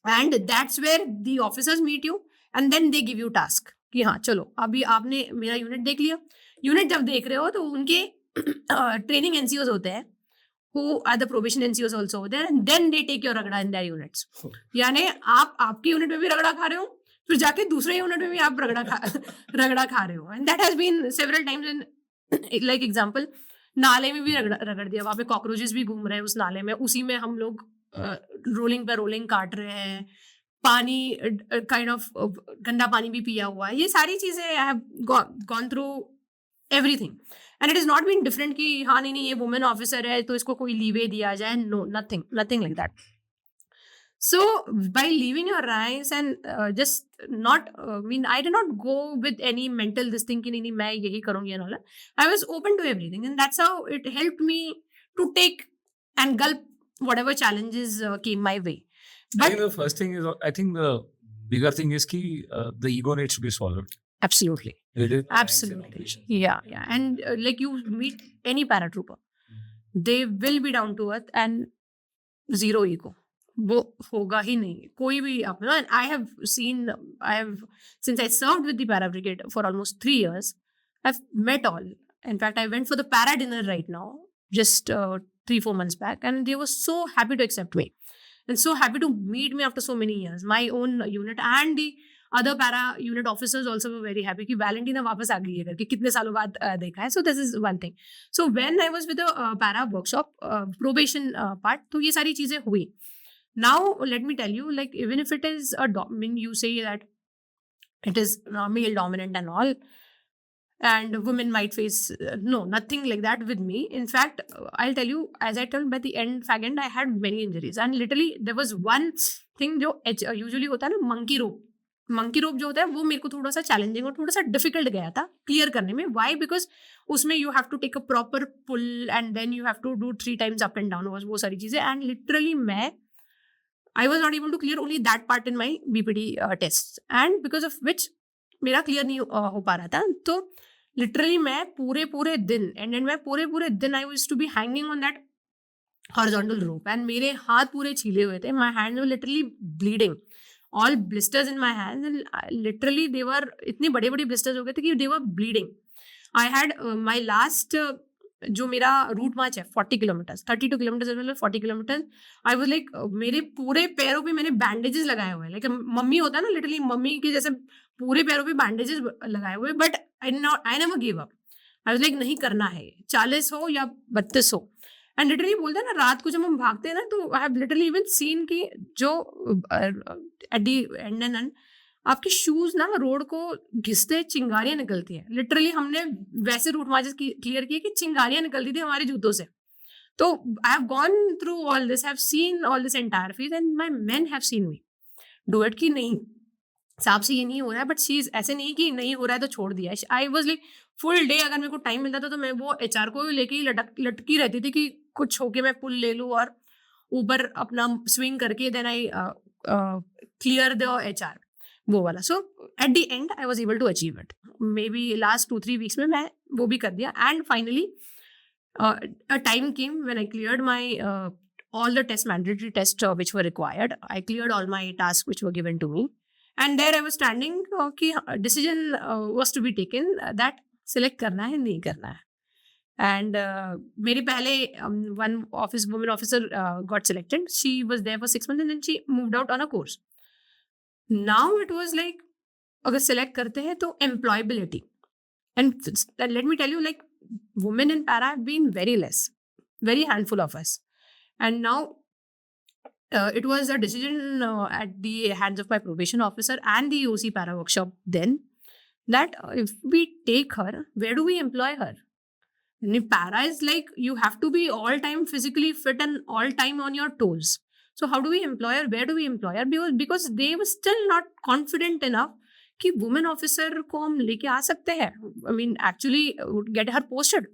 And that's where the officers meet you, and then they give you task कि हाँ चलो अभी आपने मेरा unit देख लिया. Unit जब देख रहे हो तो उनके ट्रेनिंग NCOs होते हैं, who are the probation NCOs also over there, and then they take your ragda in their units. यानी आप आपके यूनिट में भी रगड़ा खा रहे हो, फिर जाके दूसरे यूनिट में भी आप रगड़ा खा रहे हो. And that has been several times in, like example, नाले में भी रगड़ दिया. वहाँ पे कॉकरोचेस भी घूम रहे हैं उस नाले में, उसी में हम लोग रोलिंग पे रोलिंग काट रहे हैं. पानी काइंड ऑफ गंदा पानी भी पिया हुआ है. ये सारी चीजें I have gone through everything. And it has not been different कि हाँ नहीं ये वुमेन ऑफिसर है तो इसको कोई लीवे दिया जाए. No, nothing like that. So by leaving your ranks and just not, I did not go with any mental this thing कि नहीं मैं यही करूँगी and all. I was open to everything, and that's how it helped me to take and gulp whatever challenges came my way. I think the first thing is, I think the bigger thing is कि the ego needs to be swallowed. Absolutely. Absolutely. Yeah. And like you meet any paratrooper, they will be down to earth and zero ego. वो होगा ही नहीं कोई भी आप. And I have since I served with the para brigade for almost 3 years, I've met all. In fact, I went for the para dinner right now, just 3-4 months back, and they were so happy to accept me and so happy to meet me after so many years. My own unit and the other para unit officers also were very happy कि Valentina वापस आ गई है करके, कितने सालों बाद देखा है. So this is one thing. So when I was with the para workshop probation part, तो ये सारी चीजें हुई. Now let me tell you, like even if it is you say that it is male dominant and all, and women might face no, nothing like that with me. In fact, I'll tell you, as I told, by the fag end I had many injuries, and literally there was one thing जो usually होता है ना, monkey रोप जो होता है वो मेरे को थोड़ा सा चैलेंजिंग और थोड़ा सा डिफिकल्ट गया था क्लियर करने में. वाई? बिकॉज उसमें you have to take a proper pull and then you have to do 3 times up and down, वो सारी चीज़ें. And literally I was not able to clear only that part in my BPD test, and because of which मेरा clear नहीं हो पा रहा था. तो लिटरली मैं पूरे दिन एंड मैं पूरे दिन I used to be hanging on that horizontal rope, and मेरे हाथ पूरे छीले हुए थे. My hands were literally bleeding, all blisters in my hands, and literally they were इतनी बड़ी blisters हो गए थे कि they were bleeding. I had my last जो मेरा रूट मार्च है 40 kilometers, 32 kilometers as well as 40 kilometers. I was like मेरे पूरे पैरों पे मैंने बैंडेजेस लगाए हुए हैं, like मम्मी होता है ना, लिटरली मम्मी के जैसे पूरे पैरों पे बैंडेजेस लगाए हुए. But I never gave up. I was like नहीं करना है, 40 हो या 32 हो. एंड लिटरली बोलते हैं ना, रात को जब हम भागते हैं ना, तो I have literally even seen कि जो एट दी एंड आपके शूज ना रोड को घिसते चिंगारियां निकलती है. लिटरली हमने वैसे रूट मार्चेस क्लियर किए कि चिंगारियां निकलती थी हमारे जूतों से. तो I have gone through all this, have seen all this entire phase, and my men have seen me do it कि नहीं साहब से ये नहीं हो रहा है, बट चीज ऐसे नहीं कि नहीं हो रहा है तो छोड़ दिया. I was like full day अगर मेरे को टाइम मिलता था तो मैं वो HR को लेके ही लटकी रहती थी कि कुछ होके मैं पुल ले लूँ और ऊपर अपना स्विंग करके then I clear the HR. वो वाला. So at the end I was able to achieve it. Maybe last 2-3 weeks में मैं वो भी कर दिया. And finally a time came when I cleared my all the mandatory tests which were required. I cleared all my tasks which were given to me. And there I was standing कि decision was to be taken that select करना है नहीं करना है. And मेरे पहले one woman officer got selected. She was there for 6 months and then she moved out on a course. Now it was like अगर select करते हैं तो employability. And let me tell you, like, women in para have been very less, very handful of us. And now it was a decision at the hands of my probation officer and the OC para workshop then that if we take her, where do we employ her? And para is like you have to be all time physically fit and all time on your toes. So how do we employ her? Where do we employ her? Because they were still not confident enough कि women officer को हम लेके आ सकते हैं. I mean, actually get her posted.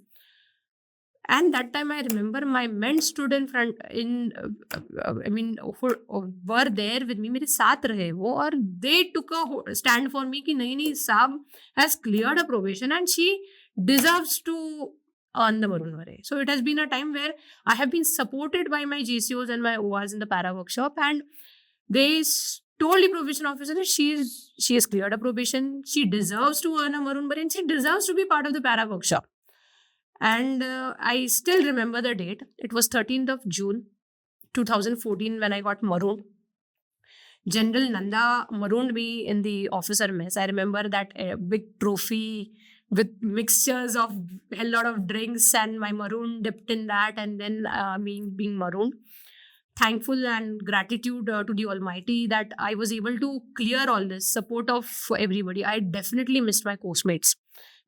And that time I remember my men stood in front who were there with me, मेरे साथ रहे वो, और they took a stand for me कि नहीं साहब has cleared a probation and she deserves to earn the maroon beret. So it has been a time where I have been supported by my GCOs and my ORs in the para workshop, and they told the probation officer that she has cleared a probation, she deserves to earn a maroon beret, and she deserves to be part of the para workshop. And I still remember the date. It was 13th of June 2014 when I got marooned. General Nanda marooned me in the officer mess. I remember that big trophy with mixtures of a hell lot of drinks and my maroon dipped in that, and then me being marooned. Thankful and gratitude to the Almighty that I was able to clear all this, support of everybody. I definitely missed my course mates.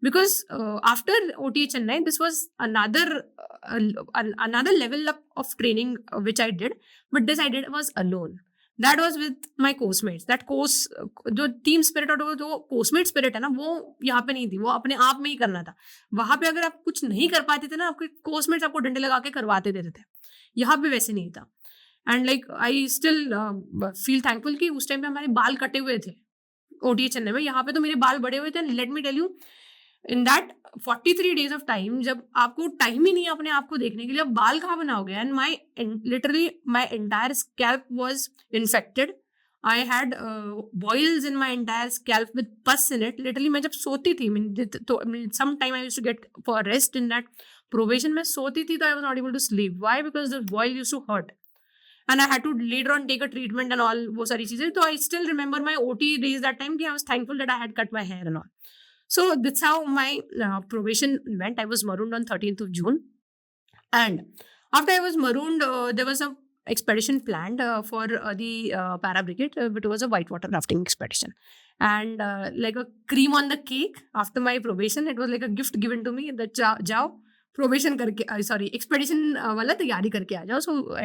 Because after OTA Chennai, this was another level up of training which I did. But this I did was alone. That was with my course mates. That course, जो team spirit और जो course mate spirit है ना, वो यहाँ पे नहीं थी. वो अपने आप में ही करना था. वहाँ पे अगर आप कुछ नहीं कर पाते थे ना, आपके course mates आपको डंडे लगा के करवाते देते थे. यहाँ पे वैसे नहीं था. And like I still feel thankful कि उस टाइम पे हमारे बाल कटे हुए थे OTA चेन्नई में. यहाँ पे तो मेरे बाल बड़े हुए थे. Let me tell you, in that 43 days of time, जब आपको टाइम ही नहीं है अपने आप को देखने के लिए, अब बाल कहाँ बनाओगे? And literally my entire scalp was infected. I had boils in my entire scalp with pus in it. Literally मैं जब सोती थी, sometime I used to get for rest in that probation. मैं सोती थी तो I was not able to sleep. Why? Because the boil used to hurt. And I had to later on take a treatment and all वो सारी चीजें. So I still remember my OT days that time कि I was thankful that I had cut my hair and all. So that's how my probation went. I was marooned on 13th of June. And after I was marooned, there was a expedition planned for the para brigade. It was a whitewater rafting expedition. And like a cream on the cake after my probation, it was like a gift given to me that जाओ probation करके expedition वाला तैयारी करके आ जाओ. So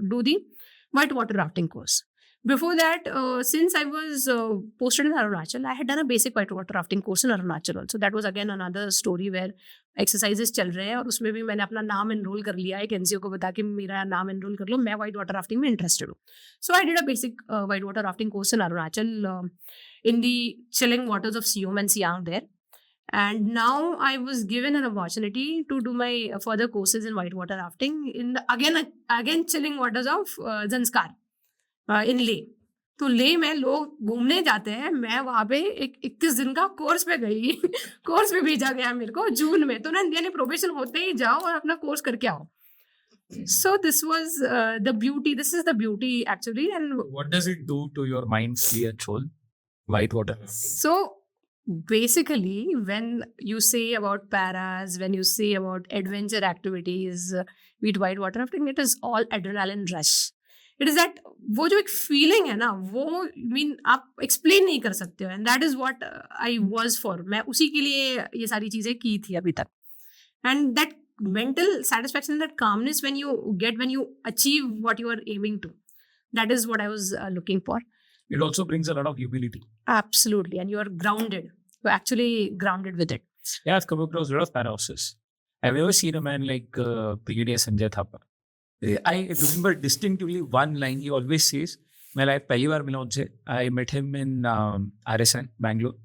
do the whitewater rafting course. Before that, since I was posted in Arunachal, I had done a basic whitewater rafting course in Arunachal also. That was again another story where exercises चल रहे हैं और उसमें भी मैंने अपना नाम enroll कर लिया है. NCO को बता के मेरा नाम enroll कर लो, मैं whitewater rafting में interested हूँ. So I did a basic whitewater rafting course in Arunachal in the chilling waters of Siom and Siang there. And now I was given an opportunity to do my further courses in whitewater rafting in the again chilling waters of Zanskar in ले. तो ले में लोग घूमने जाते हैं, मैं वहाँ पे एक 21 दिन का कोर्स पे गई. कोर्स पे भेजा गया मेरे को जून में. तो ना इंडिया प्रोबेशन होते ही जाओ और अपना कोर्स करके आओ. So this was the beauty. This is the beauty actually. And what does it do to your mind, Chol? Whitewater. So basically, when you say about paras, when you say about adventure activities, be it whitewater rafting, it is all adrenaline rush. It is that वो जो एक feeling है ना, वो आप explain नहीं कर सकते हो. And that is what I was for. मैं उसी के लिए ये सारी चीजें की थी अभी तक. And that mental satisfaction and that calmness when you achieve what you are aiming to, that is what I was looking for. It also brings a lot of humility. Absolutely. And you are grounded. You're actually grounded with it. Yeah, I've come across a lot of para-officers. I've ever seen a man like Brigadier Sanjay Thapa. I remember distinctively one line he always says, मैं life पहली बार मिला उनसे. I met him in RSN Bangalore.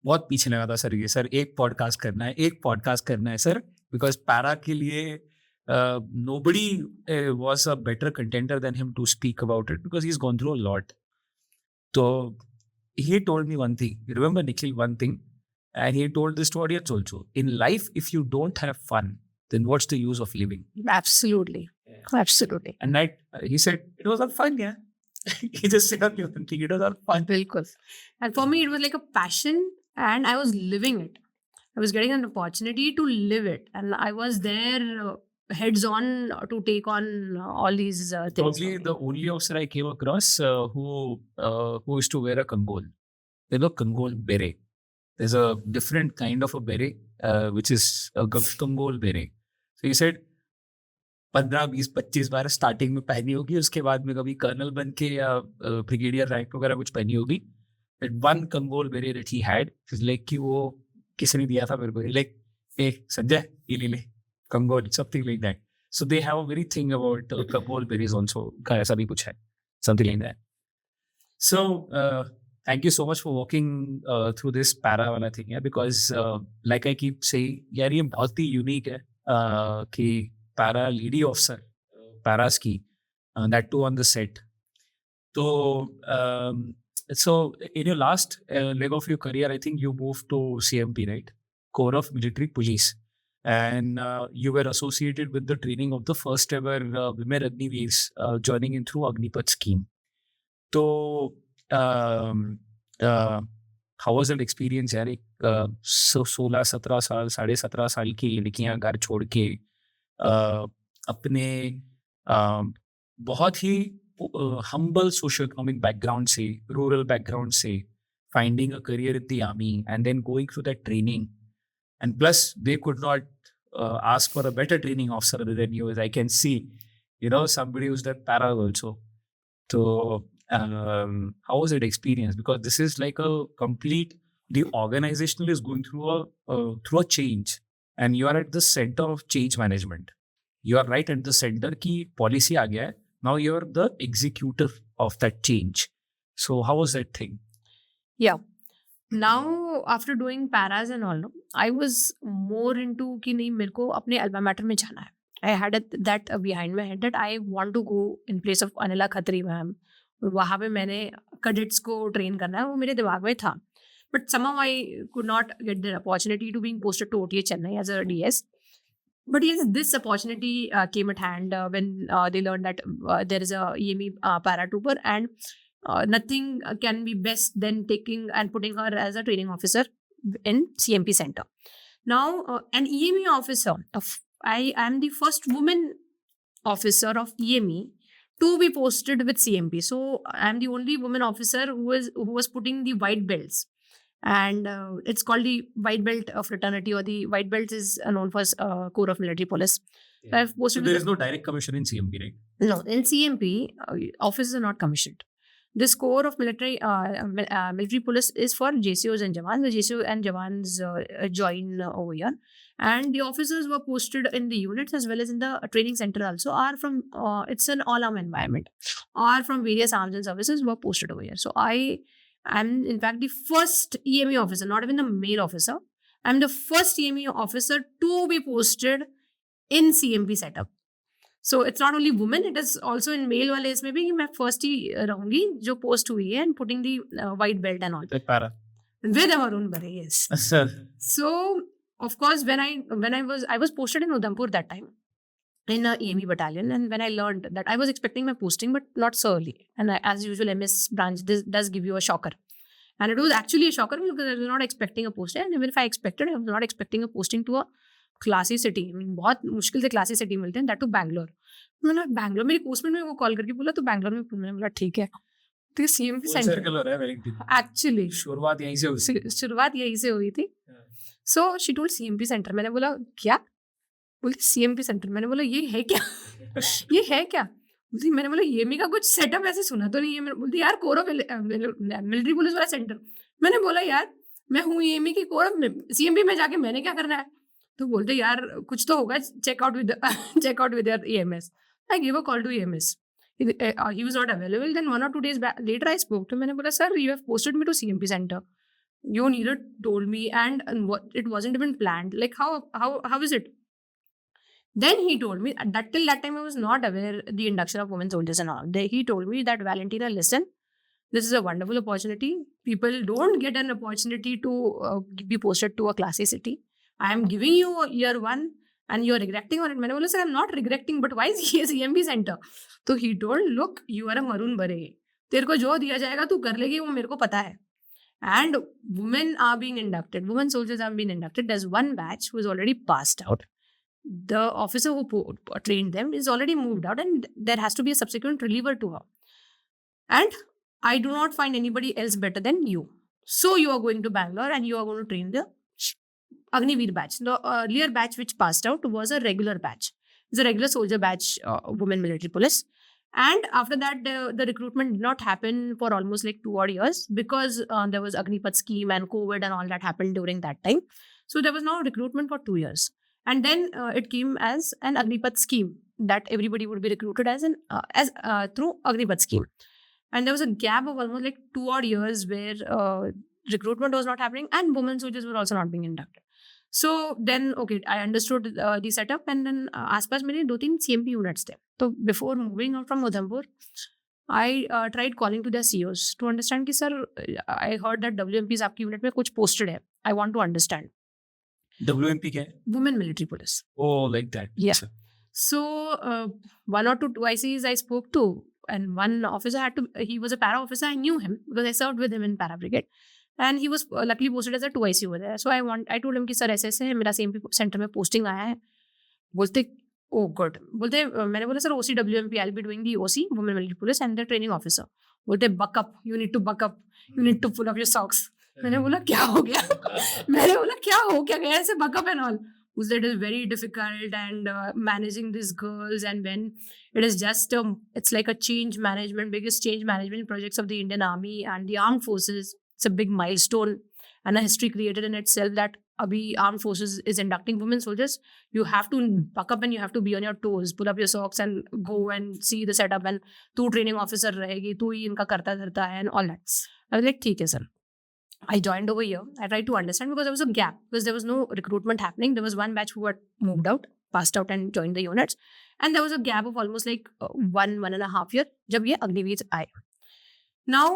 बहुत पीछे लगा था sir, ये सर एक पॉडकास्ट करना है सर, बिकॉज पैरा के लिए nobody was a better contender than him to speak about it because he's gone through a lot. So he told me one thing. You remember, Nikhil, one thing, and he told this to audience also. In life, if you don't have fun, then what's the use of living? Absolutely. Absolutely. And he said, it was all fun, yeah. He just said only one thing, it was all fun. Bilkul. And for me, it was like a passion, and I was living it. I was getting an opportunity to live it, and I was there heads on to take on all these things. Probably the only officer I came across who used to wear a Kangol. You know, Kangol beret. There's a different kind of a beret, which is a Kangol beret. So he said, 15, 20, 25 bar starting में पहनी होगी, उसके बाद में कभी colonel बन के या ब्रिगेडियर रैंक वगैरह कुछ पहनी होगी. One Kangol beret that he had, like कि वो किसने दिया था मेरे को, लाइक ए संजय ये ले ले कंगोल, something like that. So they have a very thing about कंगोल berets also. का ऐसा भी कुछ है, something like that. So thank you so much for walking through this para वाला thing, yeah, because like I keep saying, यार ये बहुत ही unique है कि para लेडी ऑफिसर पैरास की, that too on the set. So in your last leg of your career, I think you moved to CMP, right? Corps of Military Police. And you were associated with the training of the first ever women Agniveers joining in through Agnipath scheme. So how was that experience, यार? एक 16-17 साल, 17.5 साल की लड़कियां घर छोड़ के अपने बहुत ही humble socio-economic background से, rural background से, finding a career in the army and then going through that training. And plus, they could not ask for a better training officer than you, as I can see, you know, somebody who's done para also. So, how was that experience? Because this is like a complete, the organizational is going through a change, and you are at the center of change management. You are right at the center की policy आ गया है. Now you're the executor of that change. So how was that thing? Yeah. Now, after doing paras and all, I was more into कि नहीं, मेरे को अपने alma mater में जाना है. I had that behind my head that I want to go in place of Anila Khatri ma'am. वहाँ पे मैंने cadets को train करना है, वो मेरे दिमाग में था. But somehow I could not get the opportunity to being posted to OTA Chennai as a DS. But yes, this opportunity came at hand when they learned that there is a EME paratrooper, and nothing can be best than taking and putting her as a training officer in CMP center. Now, an EME officer, I am the first woman officer of EME to be posted with CMP. So I am the only woman officer who was putting the white belts. And it's called the white belt of fraternity, or the white belt is known for Corps of Military Police. Yeah. So I've posted So there is no direct commission in CMP, right? no, in CMP officers are not commissioned. This Corps of Military Police is for JCOs and Jawans. The JCO and Jawans join over here, and the officers who are posted in the units as well as in the training center also are from it's an all-arm environment, are from various arms and services who are posted over here. So I'm in fact the first EME officer, not even the male officer. I'm the first EME officer to be posted in CMP setup. So it's not only women, it is also in male वाले इसमें भी मैं first ही रहूँगी जो post हुई है, and putting the white belt and all. That para. With a maroon beret, yes. So of course when I was posted in Udhampur that time in a EME battalion, and when I learned that, I was expecting my posting, but not so early. And as usual, MS branch this does give you a shocker, and it was actually a shocker because I was not expecting a posting, and even if I expected, I was not expecting a posting to a classy city. I mean, बहुत मुश्किल से classy city मिलते हैं, that to Bangalore. मैंने बैंगलोर, मेरी पोस्टमेंट में वो call करके बोला तो बैंगलोर में, मैंने बोला ठीक है, तो CMP सेंटर एक्चुअली शुरुआत यहीं से हुई थी. So she told CMP centre. मैंने बोला क्या? बोलती CMP सेंटर. मैंने बोला ये है क्या? ये है क्या? बोलती, मैंने बोला EME का कुछ सेटअप ऐसे सुना तो नहीं है. बोलती यार कोर ऑफ मिलिट्री पुलिस वाला सेंटर. मैंने बोला यार मैं हूँ EME की कोर ऑफ CMP में जाके मैंने क्या करना है? तो बोलते यार कुछ तो होगा, check out with your EMS. I gave a call to EMS. he was not available. Then 1 or 2 days later, I spoke to him and I said, "Sir, you have posted me to CMP center. You neither told me, and what it wasn't even planned. Like how is it?" Then he told me that till that time I was not aware the induction of women soldiers and all. He told me that, "Valentina, listen, this is a wonderful opportunity. People don't get an opportunity to be posted to a classy city. I am giving you year one and you're regretting on it." मैंने बोला, "Sir, I'm not regretting, but why is he a CMP center?" So he told, "Look, you are a maroon beret. तेरे को जो दिया जाएगा तू कर लेगी, वो मेरे को पता है. And women are being inducted. Women soldiers are being inducted. There's one batch who is already passed out. The officer who trained them is already moved out, and there has to be a subsequent reliever to her. And I do not find anybody else better than you. So you are going to Bangalore and you are going to train the Agniveer batch." The earlier batch which passed out was a regular batch. It's a regular soldier batch, women military police. And after that, the recruitment did not happen for almost like 2 odd years because there was Agnipath scheme and COVID and all that happened during that time. So there was no recruitment for 2 years. And then it came as an Agnipath scheme that everybody would be recruited as through Agnipath scheme. And there was a gap of almost like 2 odd years where recruitment was not happening and women soldiers were also not being inducted. So then, okay, I understood the setup, and then आसपास मेरे 2-3 CMP units थे. So before moving out from Udhampur, I tried calling to their CEOs to understand कि sir, I heard that WMPs आपकी unit में कुछ posted है. I want to understand. WMP क्या है? Women military police. Oh, like that. Yeah. Sir. So 1 or 2 ICs I spoke to, and one officer he was a para officer. I knew him because I served with him in para brigade. And he was luckily posted as a 2 IC over there. So I told him कि sir ऐसे है, मेरा CMP centre में posting आया है. बोलते, "Oh good." बोलते, मैंने बोला, "sir OCWMP, I'll be doing the OC, Women Military Police, and the training officer." बोलते, "Buck up, you need to buck up, you need to pull up your socks." मैंने बोला, "क्या हो गया?" मैंने बोला, "क्या हो क्या गया ऐसे buck up and all?" Because it is very difficult and managing these girls, and when it is just it's like a biggest change management projects of the Indian Army and the armed forces. It's a big milestone and a history created in itself that abhi armed forces is inducting women soldiers. You have to buck up and you have to be on your toes, pull up your socks and go and see the setup, and tu training officer rahegi, tu hi inka karta dharta hai and all that. I was like, "ठीक है sir." I joined over here. I tried to understand because there was a gap, because there was no recruitment happening. There was one batch who had moved out, passed out and joined the units. And there was a gap of almost like 1.5 years जब ये अग्निवीर आए. Now,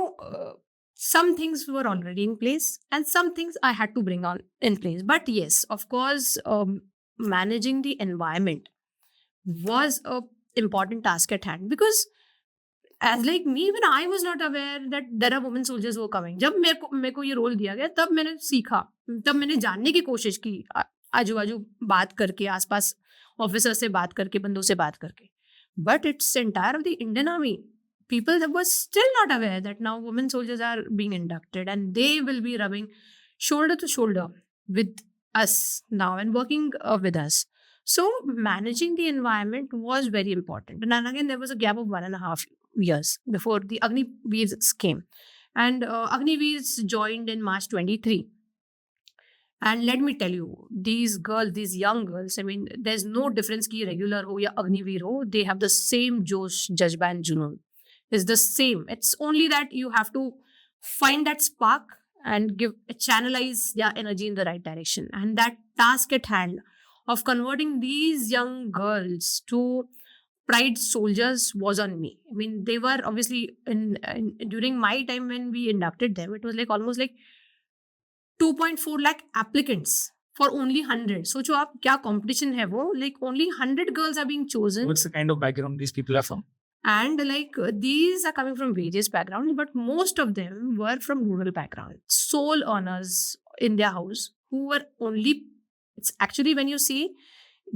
some things were already in place and some things I had to bring on in place. But yes, of course, managing the environment was a important task at hand, because as like me, even I was not aware that there are women soldiers who are coming. जब मेरे को ये role दिया गया, तब मैंने सीखा, तब मैंने जानने की कोशिश की, आजू बाजू बात करके, आसपास ऑफिसर से बात करके, बंदों से बात करके. But it's entire of the Indian Army. People that were still not aware that now women soldiers are being inducted and they will be rubbing shoulder to shoulder with us now and working with us. So managing the environment was very important. And again, there was a gap of 1.5 years before the Agniveers came. And Agniveers joined in March 23. And let me tell you, these girls, these young girls, I mean, there's no difference ki regular ho ya Agniveer ho. They have the same josh, jazba and junoon. Is the same. It's only that you have to find that spark and channelize their energy in the right direction. And that task at hand of converting these young girls to pride soldiers was on me. I mean, they were obviously during my time when we inducted them, it was like almost like 2.4 lakh applicants for only 100. So जो आप क्या competition है वो, like only 100 girls are being chosen. What's the kind of background these people are from? And like these are coming from various backgrounds, but most of them were from rural backgrounds. Sole earners in their house who were only, it's actually when you see,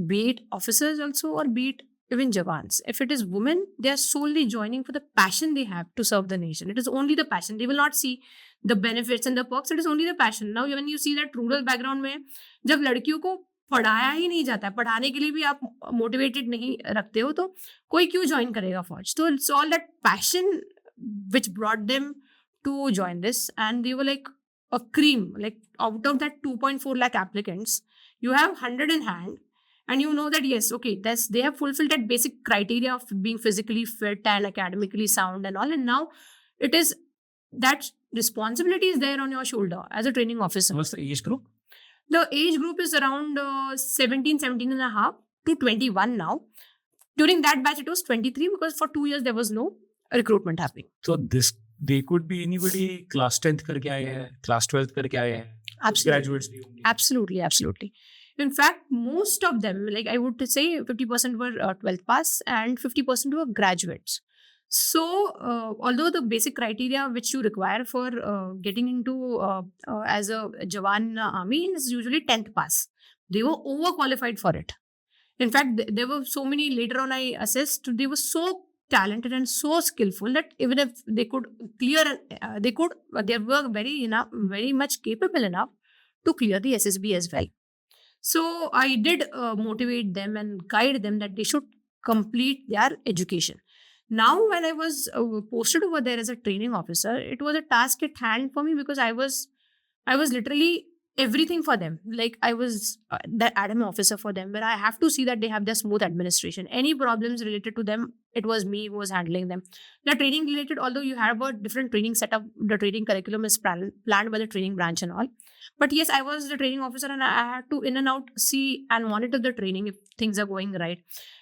be it officers also or be it even Jawans. If it is women, they are solely joining for the passion they have to serve the nation. It is only the passion. They will not see the benefits and the perks. It is only the passion. Now when you see that rural background में जब लड़कियों को पढ़ाया ही नहीं जाता है, पढ़ाने के लिए भी आप मोटिवेटेड नहीं रखते हो, तो कोई क्यों ज्वाइन करेगा फौज? तो it's all that passion which brought them to join this, and they were like a cream. Like out of that 2.4 lakh applicants, you have 100 in hand, and you know that yes, okay, they have fulfilled that basic criteria of being physically fit and academically sound and all, and now it is that responsibility is there on your shoulder as a training officer. What's the age group? The age group is around 17 and a half to 21 now. During that batch, it was 23 because for 2 years there was no recruitment happening. So this they could be anybody class 10th करके आए हैं, class 12th करके आए हैं, Absolutely. graduates भी होंगे. Absolutely, absolutely. In fact, most of them, like I would say 50% were 12th pass and 50% were graduates. So, although the basic criteria which you require for getting into as a Jawan army is usually 10th pass, they were overqualified for it. In fact, there were so many, later on I assessed, they were so talented and so skillful that even if they could clear, they were very much capable enough to clear the SSB as well. So I did motivate them and guide them that they should complete their education. Now, when I was posted over there as a training officer, it was a task at hand for me because I was literally everything for them. Like I was the academy officer for them, where I have to see that they have their smooth administration. Any problems related to them, it was me who was handling them. The training related, although you have a different training setup, the training curriculum is planned by the training branch and all. But yes, I was the training officer and I had to in and out see and monitor the training if things are going right.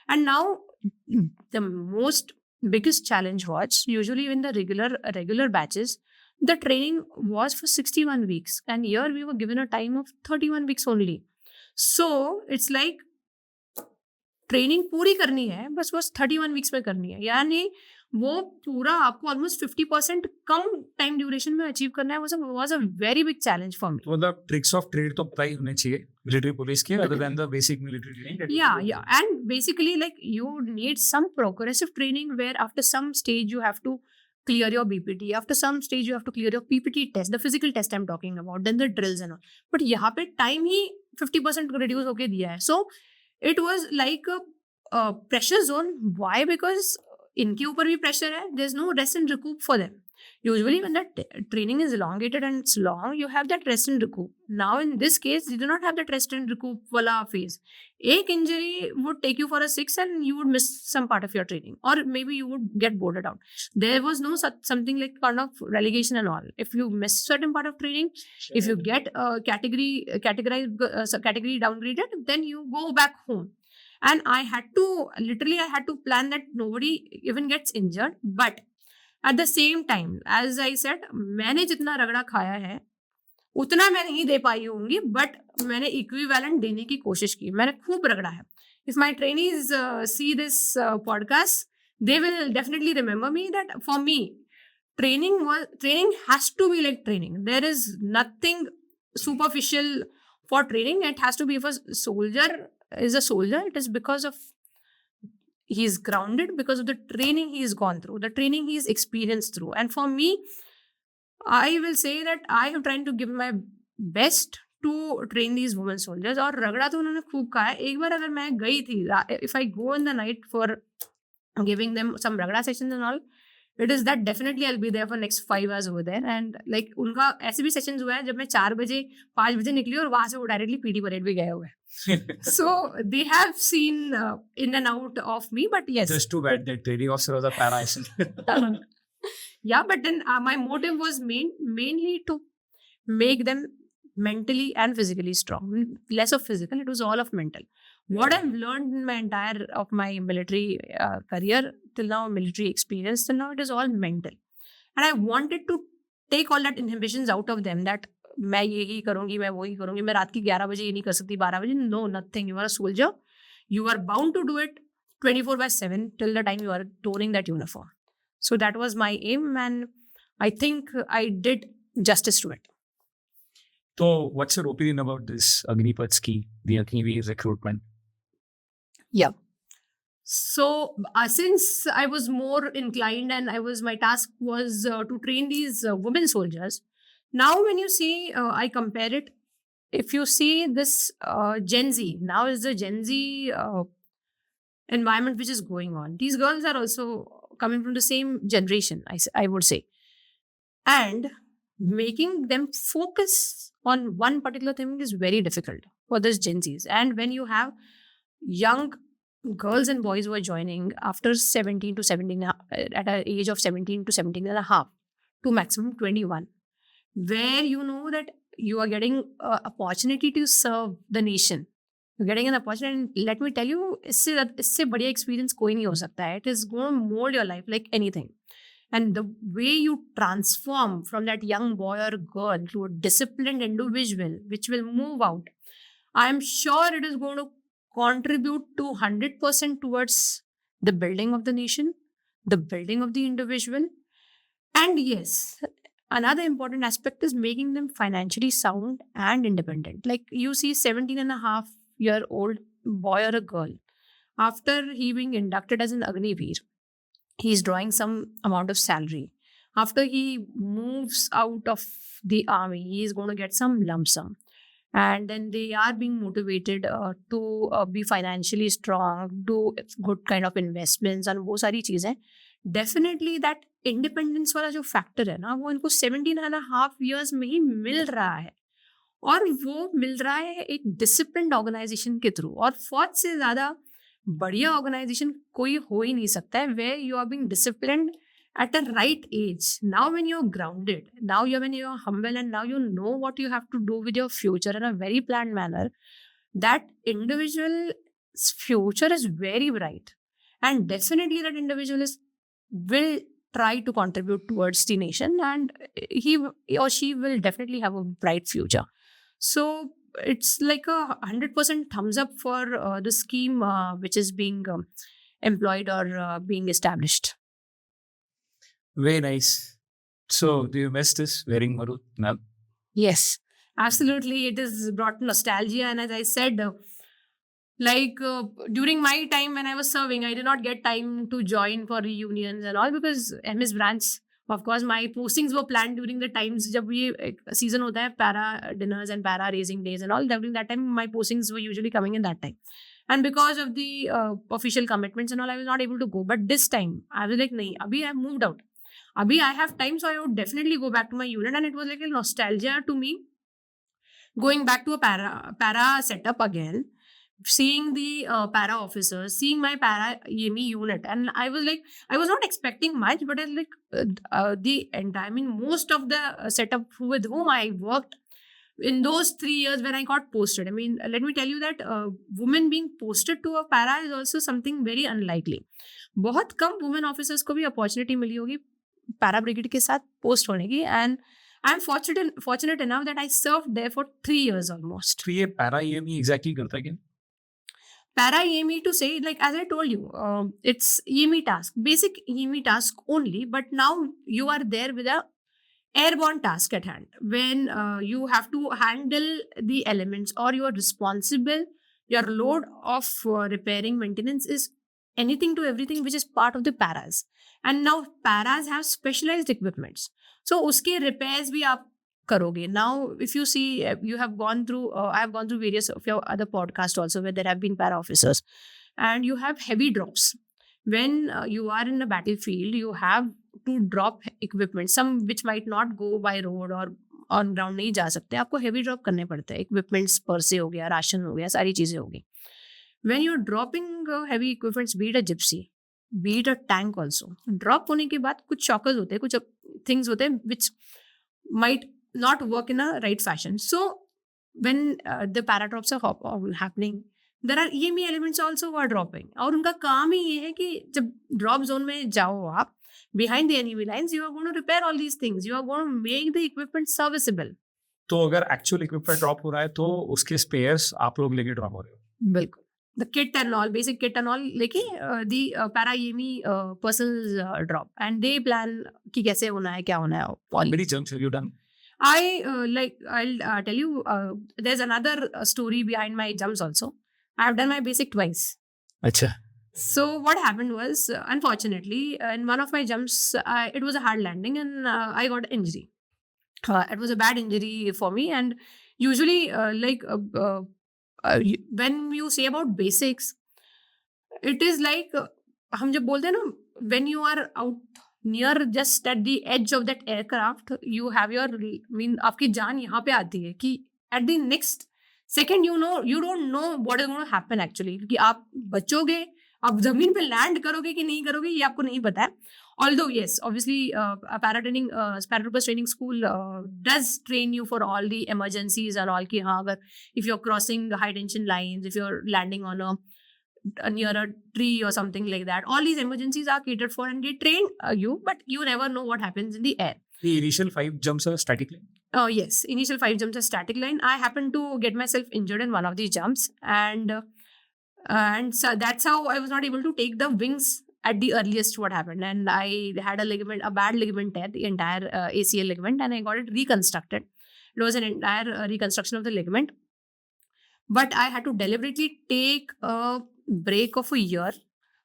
And now the biggest challenge was usually in the regular batches, the training was for 61 weeks and here we were given a time of 31 weeks only. So it's like training पूरी करनी है बस 31 weeks में करनी है, यानी वो पूरा आपको ऑलमोस्ट 50% कम टाइम ड्यूरेशन में अचीव करना है. Was a very big challenge for me. मतलब ट्रिक्स ऑफ ट्रेड तो पता ही होने चाहिए मिलिट्री पुलिस के, other than the basic military training. Yeah, and basically like you need some progressive training where after some stage you have to clear your BPT, after some stage you have to clear your PPT test, the physical test I'm talking about, then the drills and all. But यहाँ पे time ही 50% reduce होके दिया है. So it was like a pressure zone. Why? Because इनके ऊपर भी pressure है. There's no rest and recoup for them. Usually when that training is elongated and it's long, you have that rest and recoup. Now in this case, you do not have that rest and recoup wala phase. Ek injury would take you for a 6 and you would miss some part of your training, or maybe you would get boarded out. There was no something like kind of relegation and all. If you miss certain part of training, if you get category downgraded, then you go back home. And I had to plan that nobody even gets injured. But at the same time, as I said, मैंने जितना रगड़ा खाया है उतना मैं नहीं दे पाई होंगी, but मैंने इक्विवेलेंट देने की कोशिश की. मैंने खूब रगड़ा है. If my trainees see this podcast, they will definitely remember me that for me, training has to be like training. There is nothing superficial for training. It has to be, if a soldier is a soldier, it is because of he is grounded because of the training he has gone through, the training he is experienced through. And for me, I will say that I have tried to give my best to train these women soldiers. और रगड़ा तो उन्होंने खूब खाया. एक बार अगर मैं गई थी, if I go in the night for giving them some ragda sessions and all, it is that definitely I'll be there for next 5 hours over there. And like उनका ऐसे भी सेशंस हुआ है जब मैं 4 बजे 5 बजे निकली और वहां से वो डायरेक्टली पीटी परेड भी गए हुए. So they have seen in and out of me, but yes. Just too bad that training officer was a para. Yeah, but then my motive was mainly to make them mentally and physically strong. Less of physical, it was all of mental. What I've learned in my entire of my military career till now, military experience till now, it is all mental. And I wanted to take all that inhibitions out of them, that मैं यही करूँगी, मैं वही करूँगी, मैं रात की 11 बजे ये नहीं कर सकती, 12 बजे. No, nothing. You are a soldier. You are bound to do it 24/7 till the time you are donning that uniform. So that was my aim, and I think I did justice to it. So what's your opinion about this Agnipath scheme, the Agniveer recruitment? Yeah. So since I was more inclined and my task was to train these women soldiers. Now when you see, I compare it, if you see this Gen Z, now is the Gen Z environment which is going on. These girls are also coming from the same generation, I would say. And making them focus on one particular thing is very difficult for this Gen Zs. And when you have young girls and boys were joining after 17 to 17, at an age of 17 to 17 and a half to maximum 21, where you know that you are getting opportunity to serve the nation. You're getting an opportunity, and let me tell you, इससे बढ़िया experience कोई नहीं हो सकता है. It is going to mold your life like anything. And the way you transform from that young boy or girl to a disciplined individual, which will move out, I am sure it is going to contribute to 100% towards the building of the nation, the building of the individual. And yes, another important aspect is making them financially sound and independent. Like you see 17.5-year-old boy or a girl, after he being inducted as an Agniveer, he's drawing some amount of salary. After he moves out of the army, he is going to get some lump sum. And then they are being motivated to be financially strong, do good kind of investments and वो सारी चीज़ें. Definitely that independence वाला जो factor है ना, वो इनको 17.5 years में ही मिल रहा है. और वो मिल रहा है एक डिसिप्लिन्ड ऑर्गेनाइजेशन के थ्रू. और फौज से ज़्यादा बढ़िया ऑर्गेनाइजेशन कोई हो ही नहीं सकता है, where you are being disciplined at a right age. Now when you're grounded, when you're humble, and now you know what you have to do with your future in a very planned manner, that individual's future is very bright. And definitely that individual will try to contribute towards the nation, and he or she will definitely have a bright future. So it's like 100% thumbs up for the scheme which is being employed or being established. Very nice. So, do you miss this wearing maroon? No. Yes, absolutely. It has brought nostalgia. And as I said, during my time when I was serving, I did not get time to join for reunions and all, because MS branch, of course, my postings were planned during the times जब ये season होता है, para dinners and para raising days and all. During that time, my postings were usually coming in that time. And because of the official commitments and all, I was not able to go. But this time, I was like, nahi, abhi I have moved out. Abhi I have time, so I would definitely go back to my unit. And it was like a nostalgia to me, going back to a para setup again, seeing the para officers, seeing my para EME unit. And I was like, I was not expecting much, but I was like, the entire, I mean, most of the setup with whom I worked in those 3 years when I got posted. I mean, let me tell you that women being posted to a para is also something very unlikely. बहुत कम women officers को भी opportunity मिली होगी para brigade के साथ post होने की. And I'm fortunate enough that I served there for 3 years almost. तो ये para EME exactly करता है क्या? Para EME, to say, like as I told you, it's EME task, basic EME task only. But now you are there with a airborne task at hand, when you have to handle the elements, or you are responsible. Your load of repairing maintenance is anything to everything, which is part of the paras. And now paras have specialized equipments, so uske repairs bhi aap karoge. Now if you see, you have gone through I have gone through various of your other podcasts also, where there have been para officers, and you have heavy drops. When you are in a battlefield, you have to drop equipment, some which might not go by road or on ground नहीं जा सकते, आपको heavy drop करने पड़ते हैं. Equipments पर से हो गया, राशन हो गया, सारी चीज़ें होगी. When you're dropping heavy equipments, be it a gypsy, be it a tank also, drop होने के बाद कुछ shockers होते हैं, कुछ things होते हैं which might not work in a right fashion. So when the para drops are happening, there are EME elements also who are dropping. और उनका काम ही ये है कि जब drop zone में जाओ आप, behind the enemy lines, you are going to repair all these things. You are going to make the equipment serviceable. तो अगर actual equipment drop हो रहा है, तो उसके spares आप लोग लेके drop हो रहे हो? बिल्कुल. The kit and all, basic kit and all, लेके the para EME persons drop, and they plan कि कैसे होना है, क्या होना है. How many jumps have you done? I'll tell you, there's another story behind my jumps also. I've done my basic twice. अच्छा. So what happened was, unfortunately, in one of my jumps, it was a hard landing, and I got injury. It was a bad injury for me, and usually, when you say about basics, it is like हम जब बोलते हैं ना, when you are out near just at the edge of that aircraft, you have your, I mean, आपकी जान यहाँ पे आती है कि at the next Second, you don't know what is going to happen actually. कि आप बचोगे, आप जमीन पे लैंड करोगे कि नहीं करोगे, ये आपको नहीं पता है. Although yes, obviously, a paratroopers training school does train you for all the emergencies and all. कि हाँ, अगर if you're crossing high tension lines, if you're landing on near a tree or something like that, all these emergencies are catered for and they train you, but you never know what happens in the air. The initial 5 jumps are static line. Yes, initial 5 jumps are static line. I happened to get myself injured in one of these jumps, and so that's how I was not able to take the wings at the earliest. What happened, and I had a bad ligament tear, the entire ACL ligament, and I got it reconstructed. It was an entire reconstruction of the ligament, but I had to deliberately take a break of a year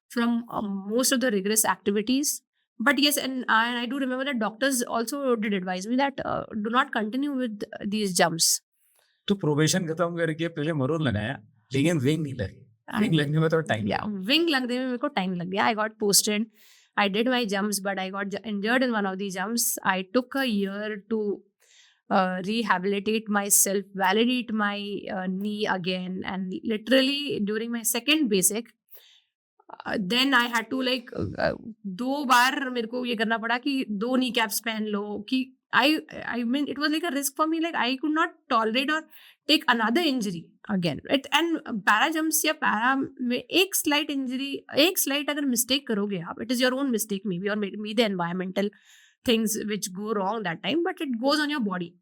from most of the rigorous activities. But yes, and I do remember that doctors also did advise me that do not continue with these jumps. तो probation खत्म करके पहले maroon लगाया, लेकिन wing नहीं लगी. Wing लगने में तो टाइम. Yeah, wing लगने में मेरे को time लग गया. I got posted. I did my jumps, but I got injured in one of these jumps. I took a year to rehabilitate myself, validate my knee again, and literally during my second basic, then I had to दो बार मेरे को ये करना पड़ा कि 2 knee caps पहन लो कि I mean it was like a risk for me, like I could not tolerate or take another injury again, right? And para jumps या para में एक slight injury, एक slight अगर mistake करोगे आप, it is your own mistake maybe, or maybe the environmental things which go wrong that time, but it goes on your body.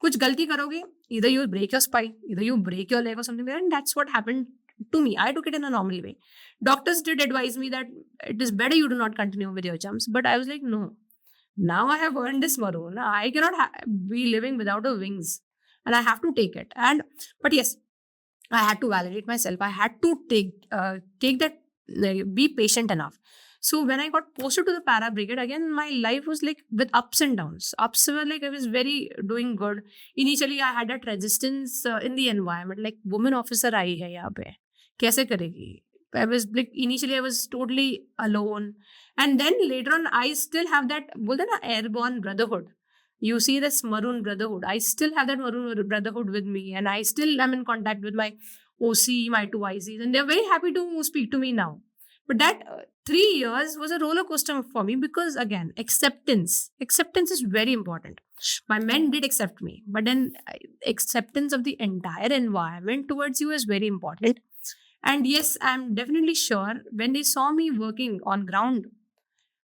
कुछ गलती करोगे, either you break your spine, either you break your leg or something like that, and that's what happened to me. I took it in a normal way. Doctors did advise me that it is better you do not continue with your jumps, but I was like, no. Now I have earned this maroon. I cannot be living without a wings, and I have to take it. But yes, I had to validate myself. I had to take that, be patient enough. So when I got posted to the para brigade, again, my life was like with ups and downs. Ups were like I was very doing good. Initially, I had that resistance in the environment. Like woman officer आई है यहाँ पे, कैसे करेगी? I was like, initially I was totally alone. And then later on, I still have that, बोलते ना, airborne brotherhood. You see this maroon brotherhood. I still have that maroon brotherhood with me. And I still am in contact with my OC, my 2 ICs. And they're very happy to speak to me now. But that 3 years was a roller coaster for me because, again, acceptance is very important. My men did accept me. But then acceptance of the entire environment towards you is very important. And yes, I'm definitely sure when they saw me working on ground,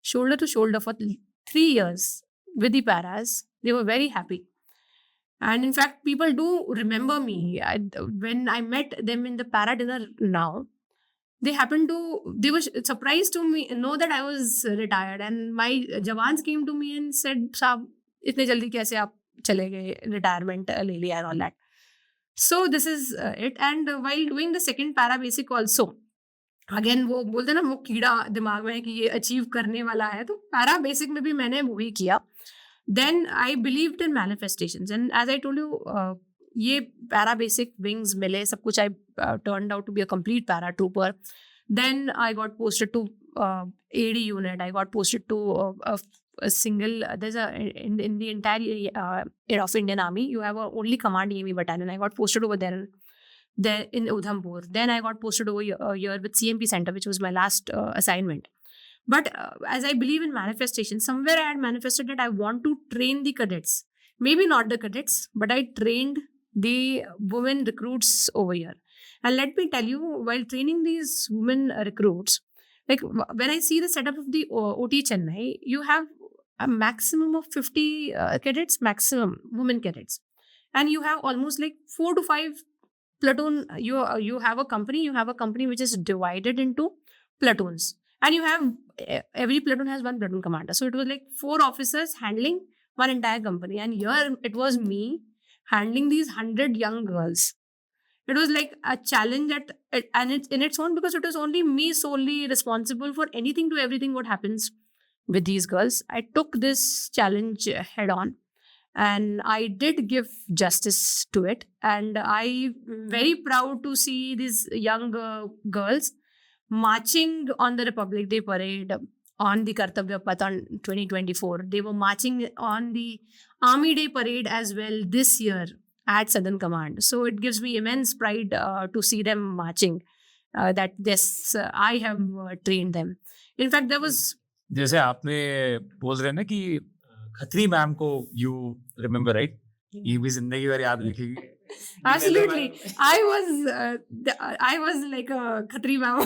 shoulder to shoulder for 3 years with the paras, they were very happy. And in fact, people do remember me. When I met them in the para dinner now, they were surprised to know that I was retired. And my jawans came to me and said, "Saab, itne jaldi kaise aap chale gaye, retirement le liya," and all that. So this is it. And while doing the second para basic also, again वो बोलते ना, वो कीड़ा दिमाग में है कि ये अचीव करने वाला है, तो पैरा बेसिक में भी मैंने वही किया. Then I believed in manifestations, and as I told you, ये पैरा बेसिक विंग्स मिले, सब कुछ. I turned out to be a complete para trooper. Then I got posted to AD unit. I got posted to a single, there's in the entire of Indian Army, you have a only command EME battalion. I got posted over there in Udhampur. Then I got posted over a year with CMP Center, which was my last assignment. But as I believe in manifestation, somewhere I had manifested that I want to train the cadets. Maybe not the cadets, but I trained the women recruits over here. And let me tell you, while training these women recruits, like when I see the setup of the OT Chennai, you have a maximum of 50 cadets, maximum women cadets. And you have almost like 4 to 5 platoon. You have a company which is divided into platoons. And you have, every platoon has one platoon commander. So it was like 4 officers handling one entire company. And here it was me handling these 100 young girls. It was like a challenge and it's in its own, because it was only me solely responsible for anything to everything what happens with these girls. I took this challenge head on and I did give justice to it. And I'm very proud to see these young girls marching on the Republic Day parade, on the Kartavya Path on 2024. They were marching on the Army Day parade as well this year. at Southern Command. So it gives me immense pride to see them marching. That yes, I have trained them. In fact, there was जैसे आपने बोल रहे हैं ना कि Khatri ma'am को you remember right, ये भी जिंदगी भर याद रखेगी. absolutely. I was like a Khatri ma'am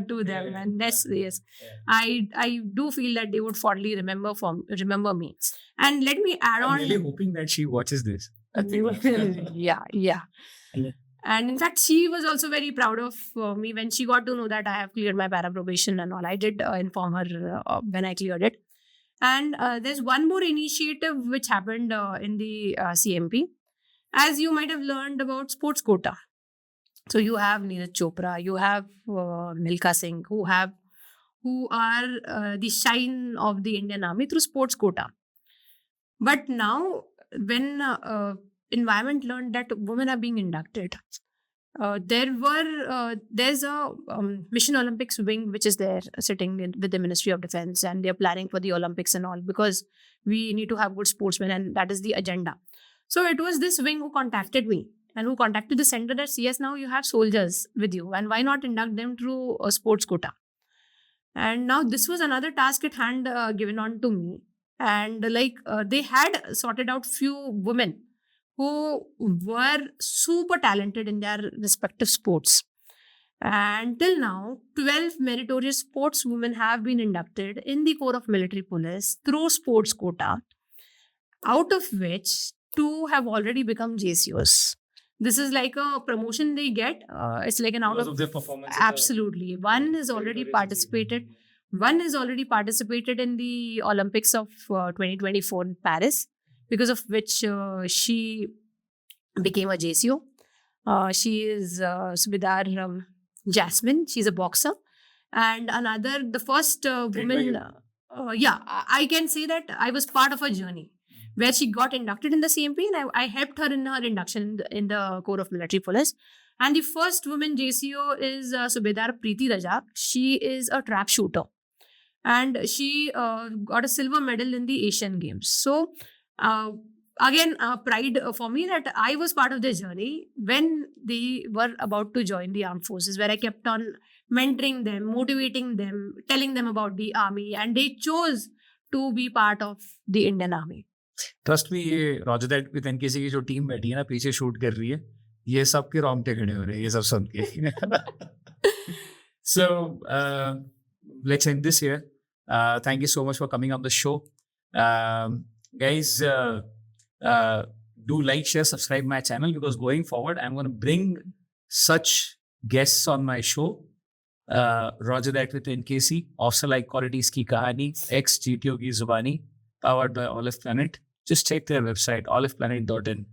to them, Yeah. and yes, yes. Yeah. I do feel that they would fondly remember me. And let me add I'm on. really hoping that she watches this. yeah. Yeah. And in fact, she was also very proud of me when she got to know that I have cleared my para probation and all. I did inform her when I cleared it. And there's one more initiative which happened in the CMP. As you might have learned about sports quota. So you have Neeraj Chopra, you have Milkha Singh, who are the shine of the Indian Army through sports quota. But now, when environment learned that women are being inducted, there's a Mission Olympics wing which is there sitting with the Ministry of Defense, and they're planning for the Olympics and all, because we need to have good sportsmen, and that is the agenda. So it was this wing who contacted me and who contacted the center that yes, now you have soldiers with you, and why not induct them through a sports quota? And now this was another task at hand given on to me. And they had sorted out few women who were super talented in their respective sports. And till now, 12 meritorious sportswomen have been inducted in the Corps of Military Police through sports quota, out of which 2 have already become JCOs. This is like a promotion they get. It's like an out Because of their performance. Absolutely. One has already participated. One has already participated in the Olympics of 2024 in Paris, because of which she became a JCO. She is Subedar Jasmine. She's a boxer. And another, the first woman. I can say that I was part of her journey, where she got inducted in the CMP, and I helped her in her induction in the Corps of Military Police. And the first woman JCO is Subedar Preeti Rajak. She is a trap shooter, and she got a silver medal in the Asian Games. So again, pride for me that I was part of their journey when they were about to join the armed forces, where I kept on mentoring them, motivating them, telling them about the army, and they chose to be part of the Indian Army. Trust me, ये Roger that with NKC की जो team बैठी है ना, पीछे shoot कर रही है, ये सब के रोंगटे खड़े हो रहे हैं ये सब सुन के. So let's end this here. Thank you so much for coming on the show. Guys, do like, share, subscribe my channel, because going forward I'm going to bring such guests on my show. Roger that with NKC, Officer Like Qualities ki kahani, ex GTO ki zubani, powered by Olive Planet. Just check their website, oliveplanet.in.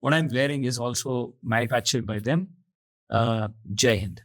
What I'm wearing is also manufactured by them. Jai Hind.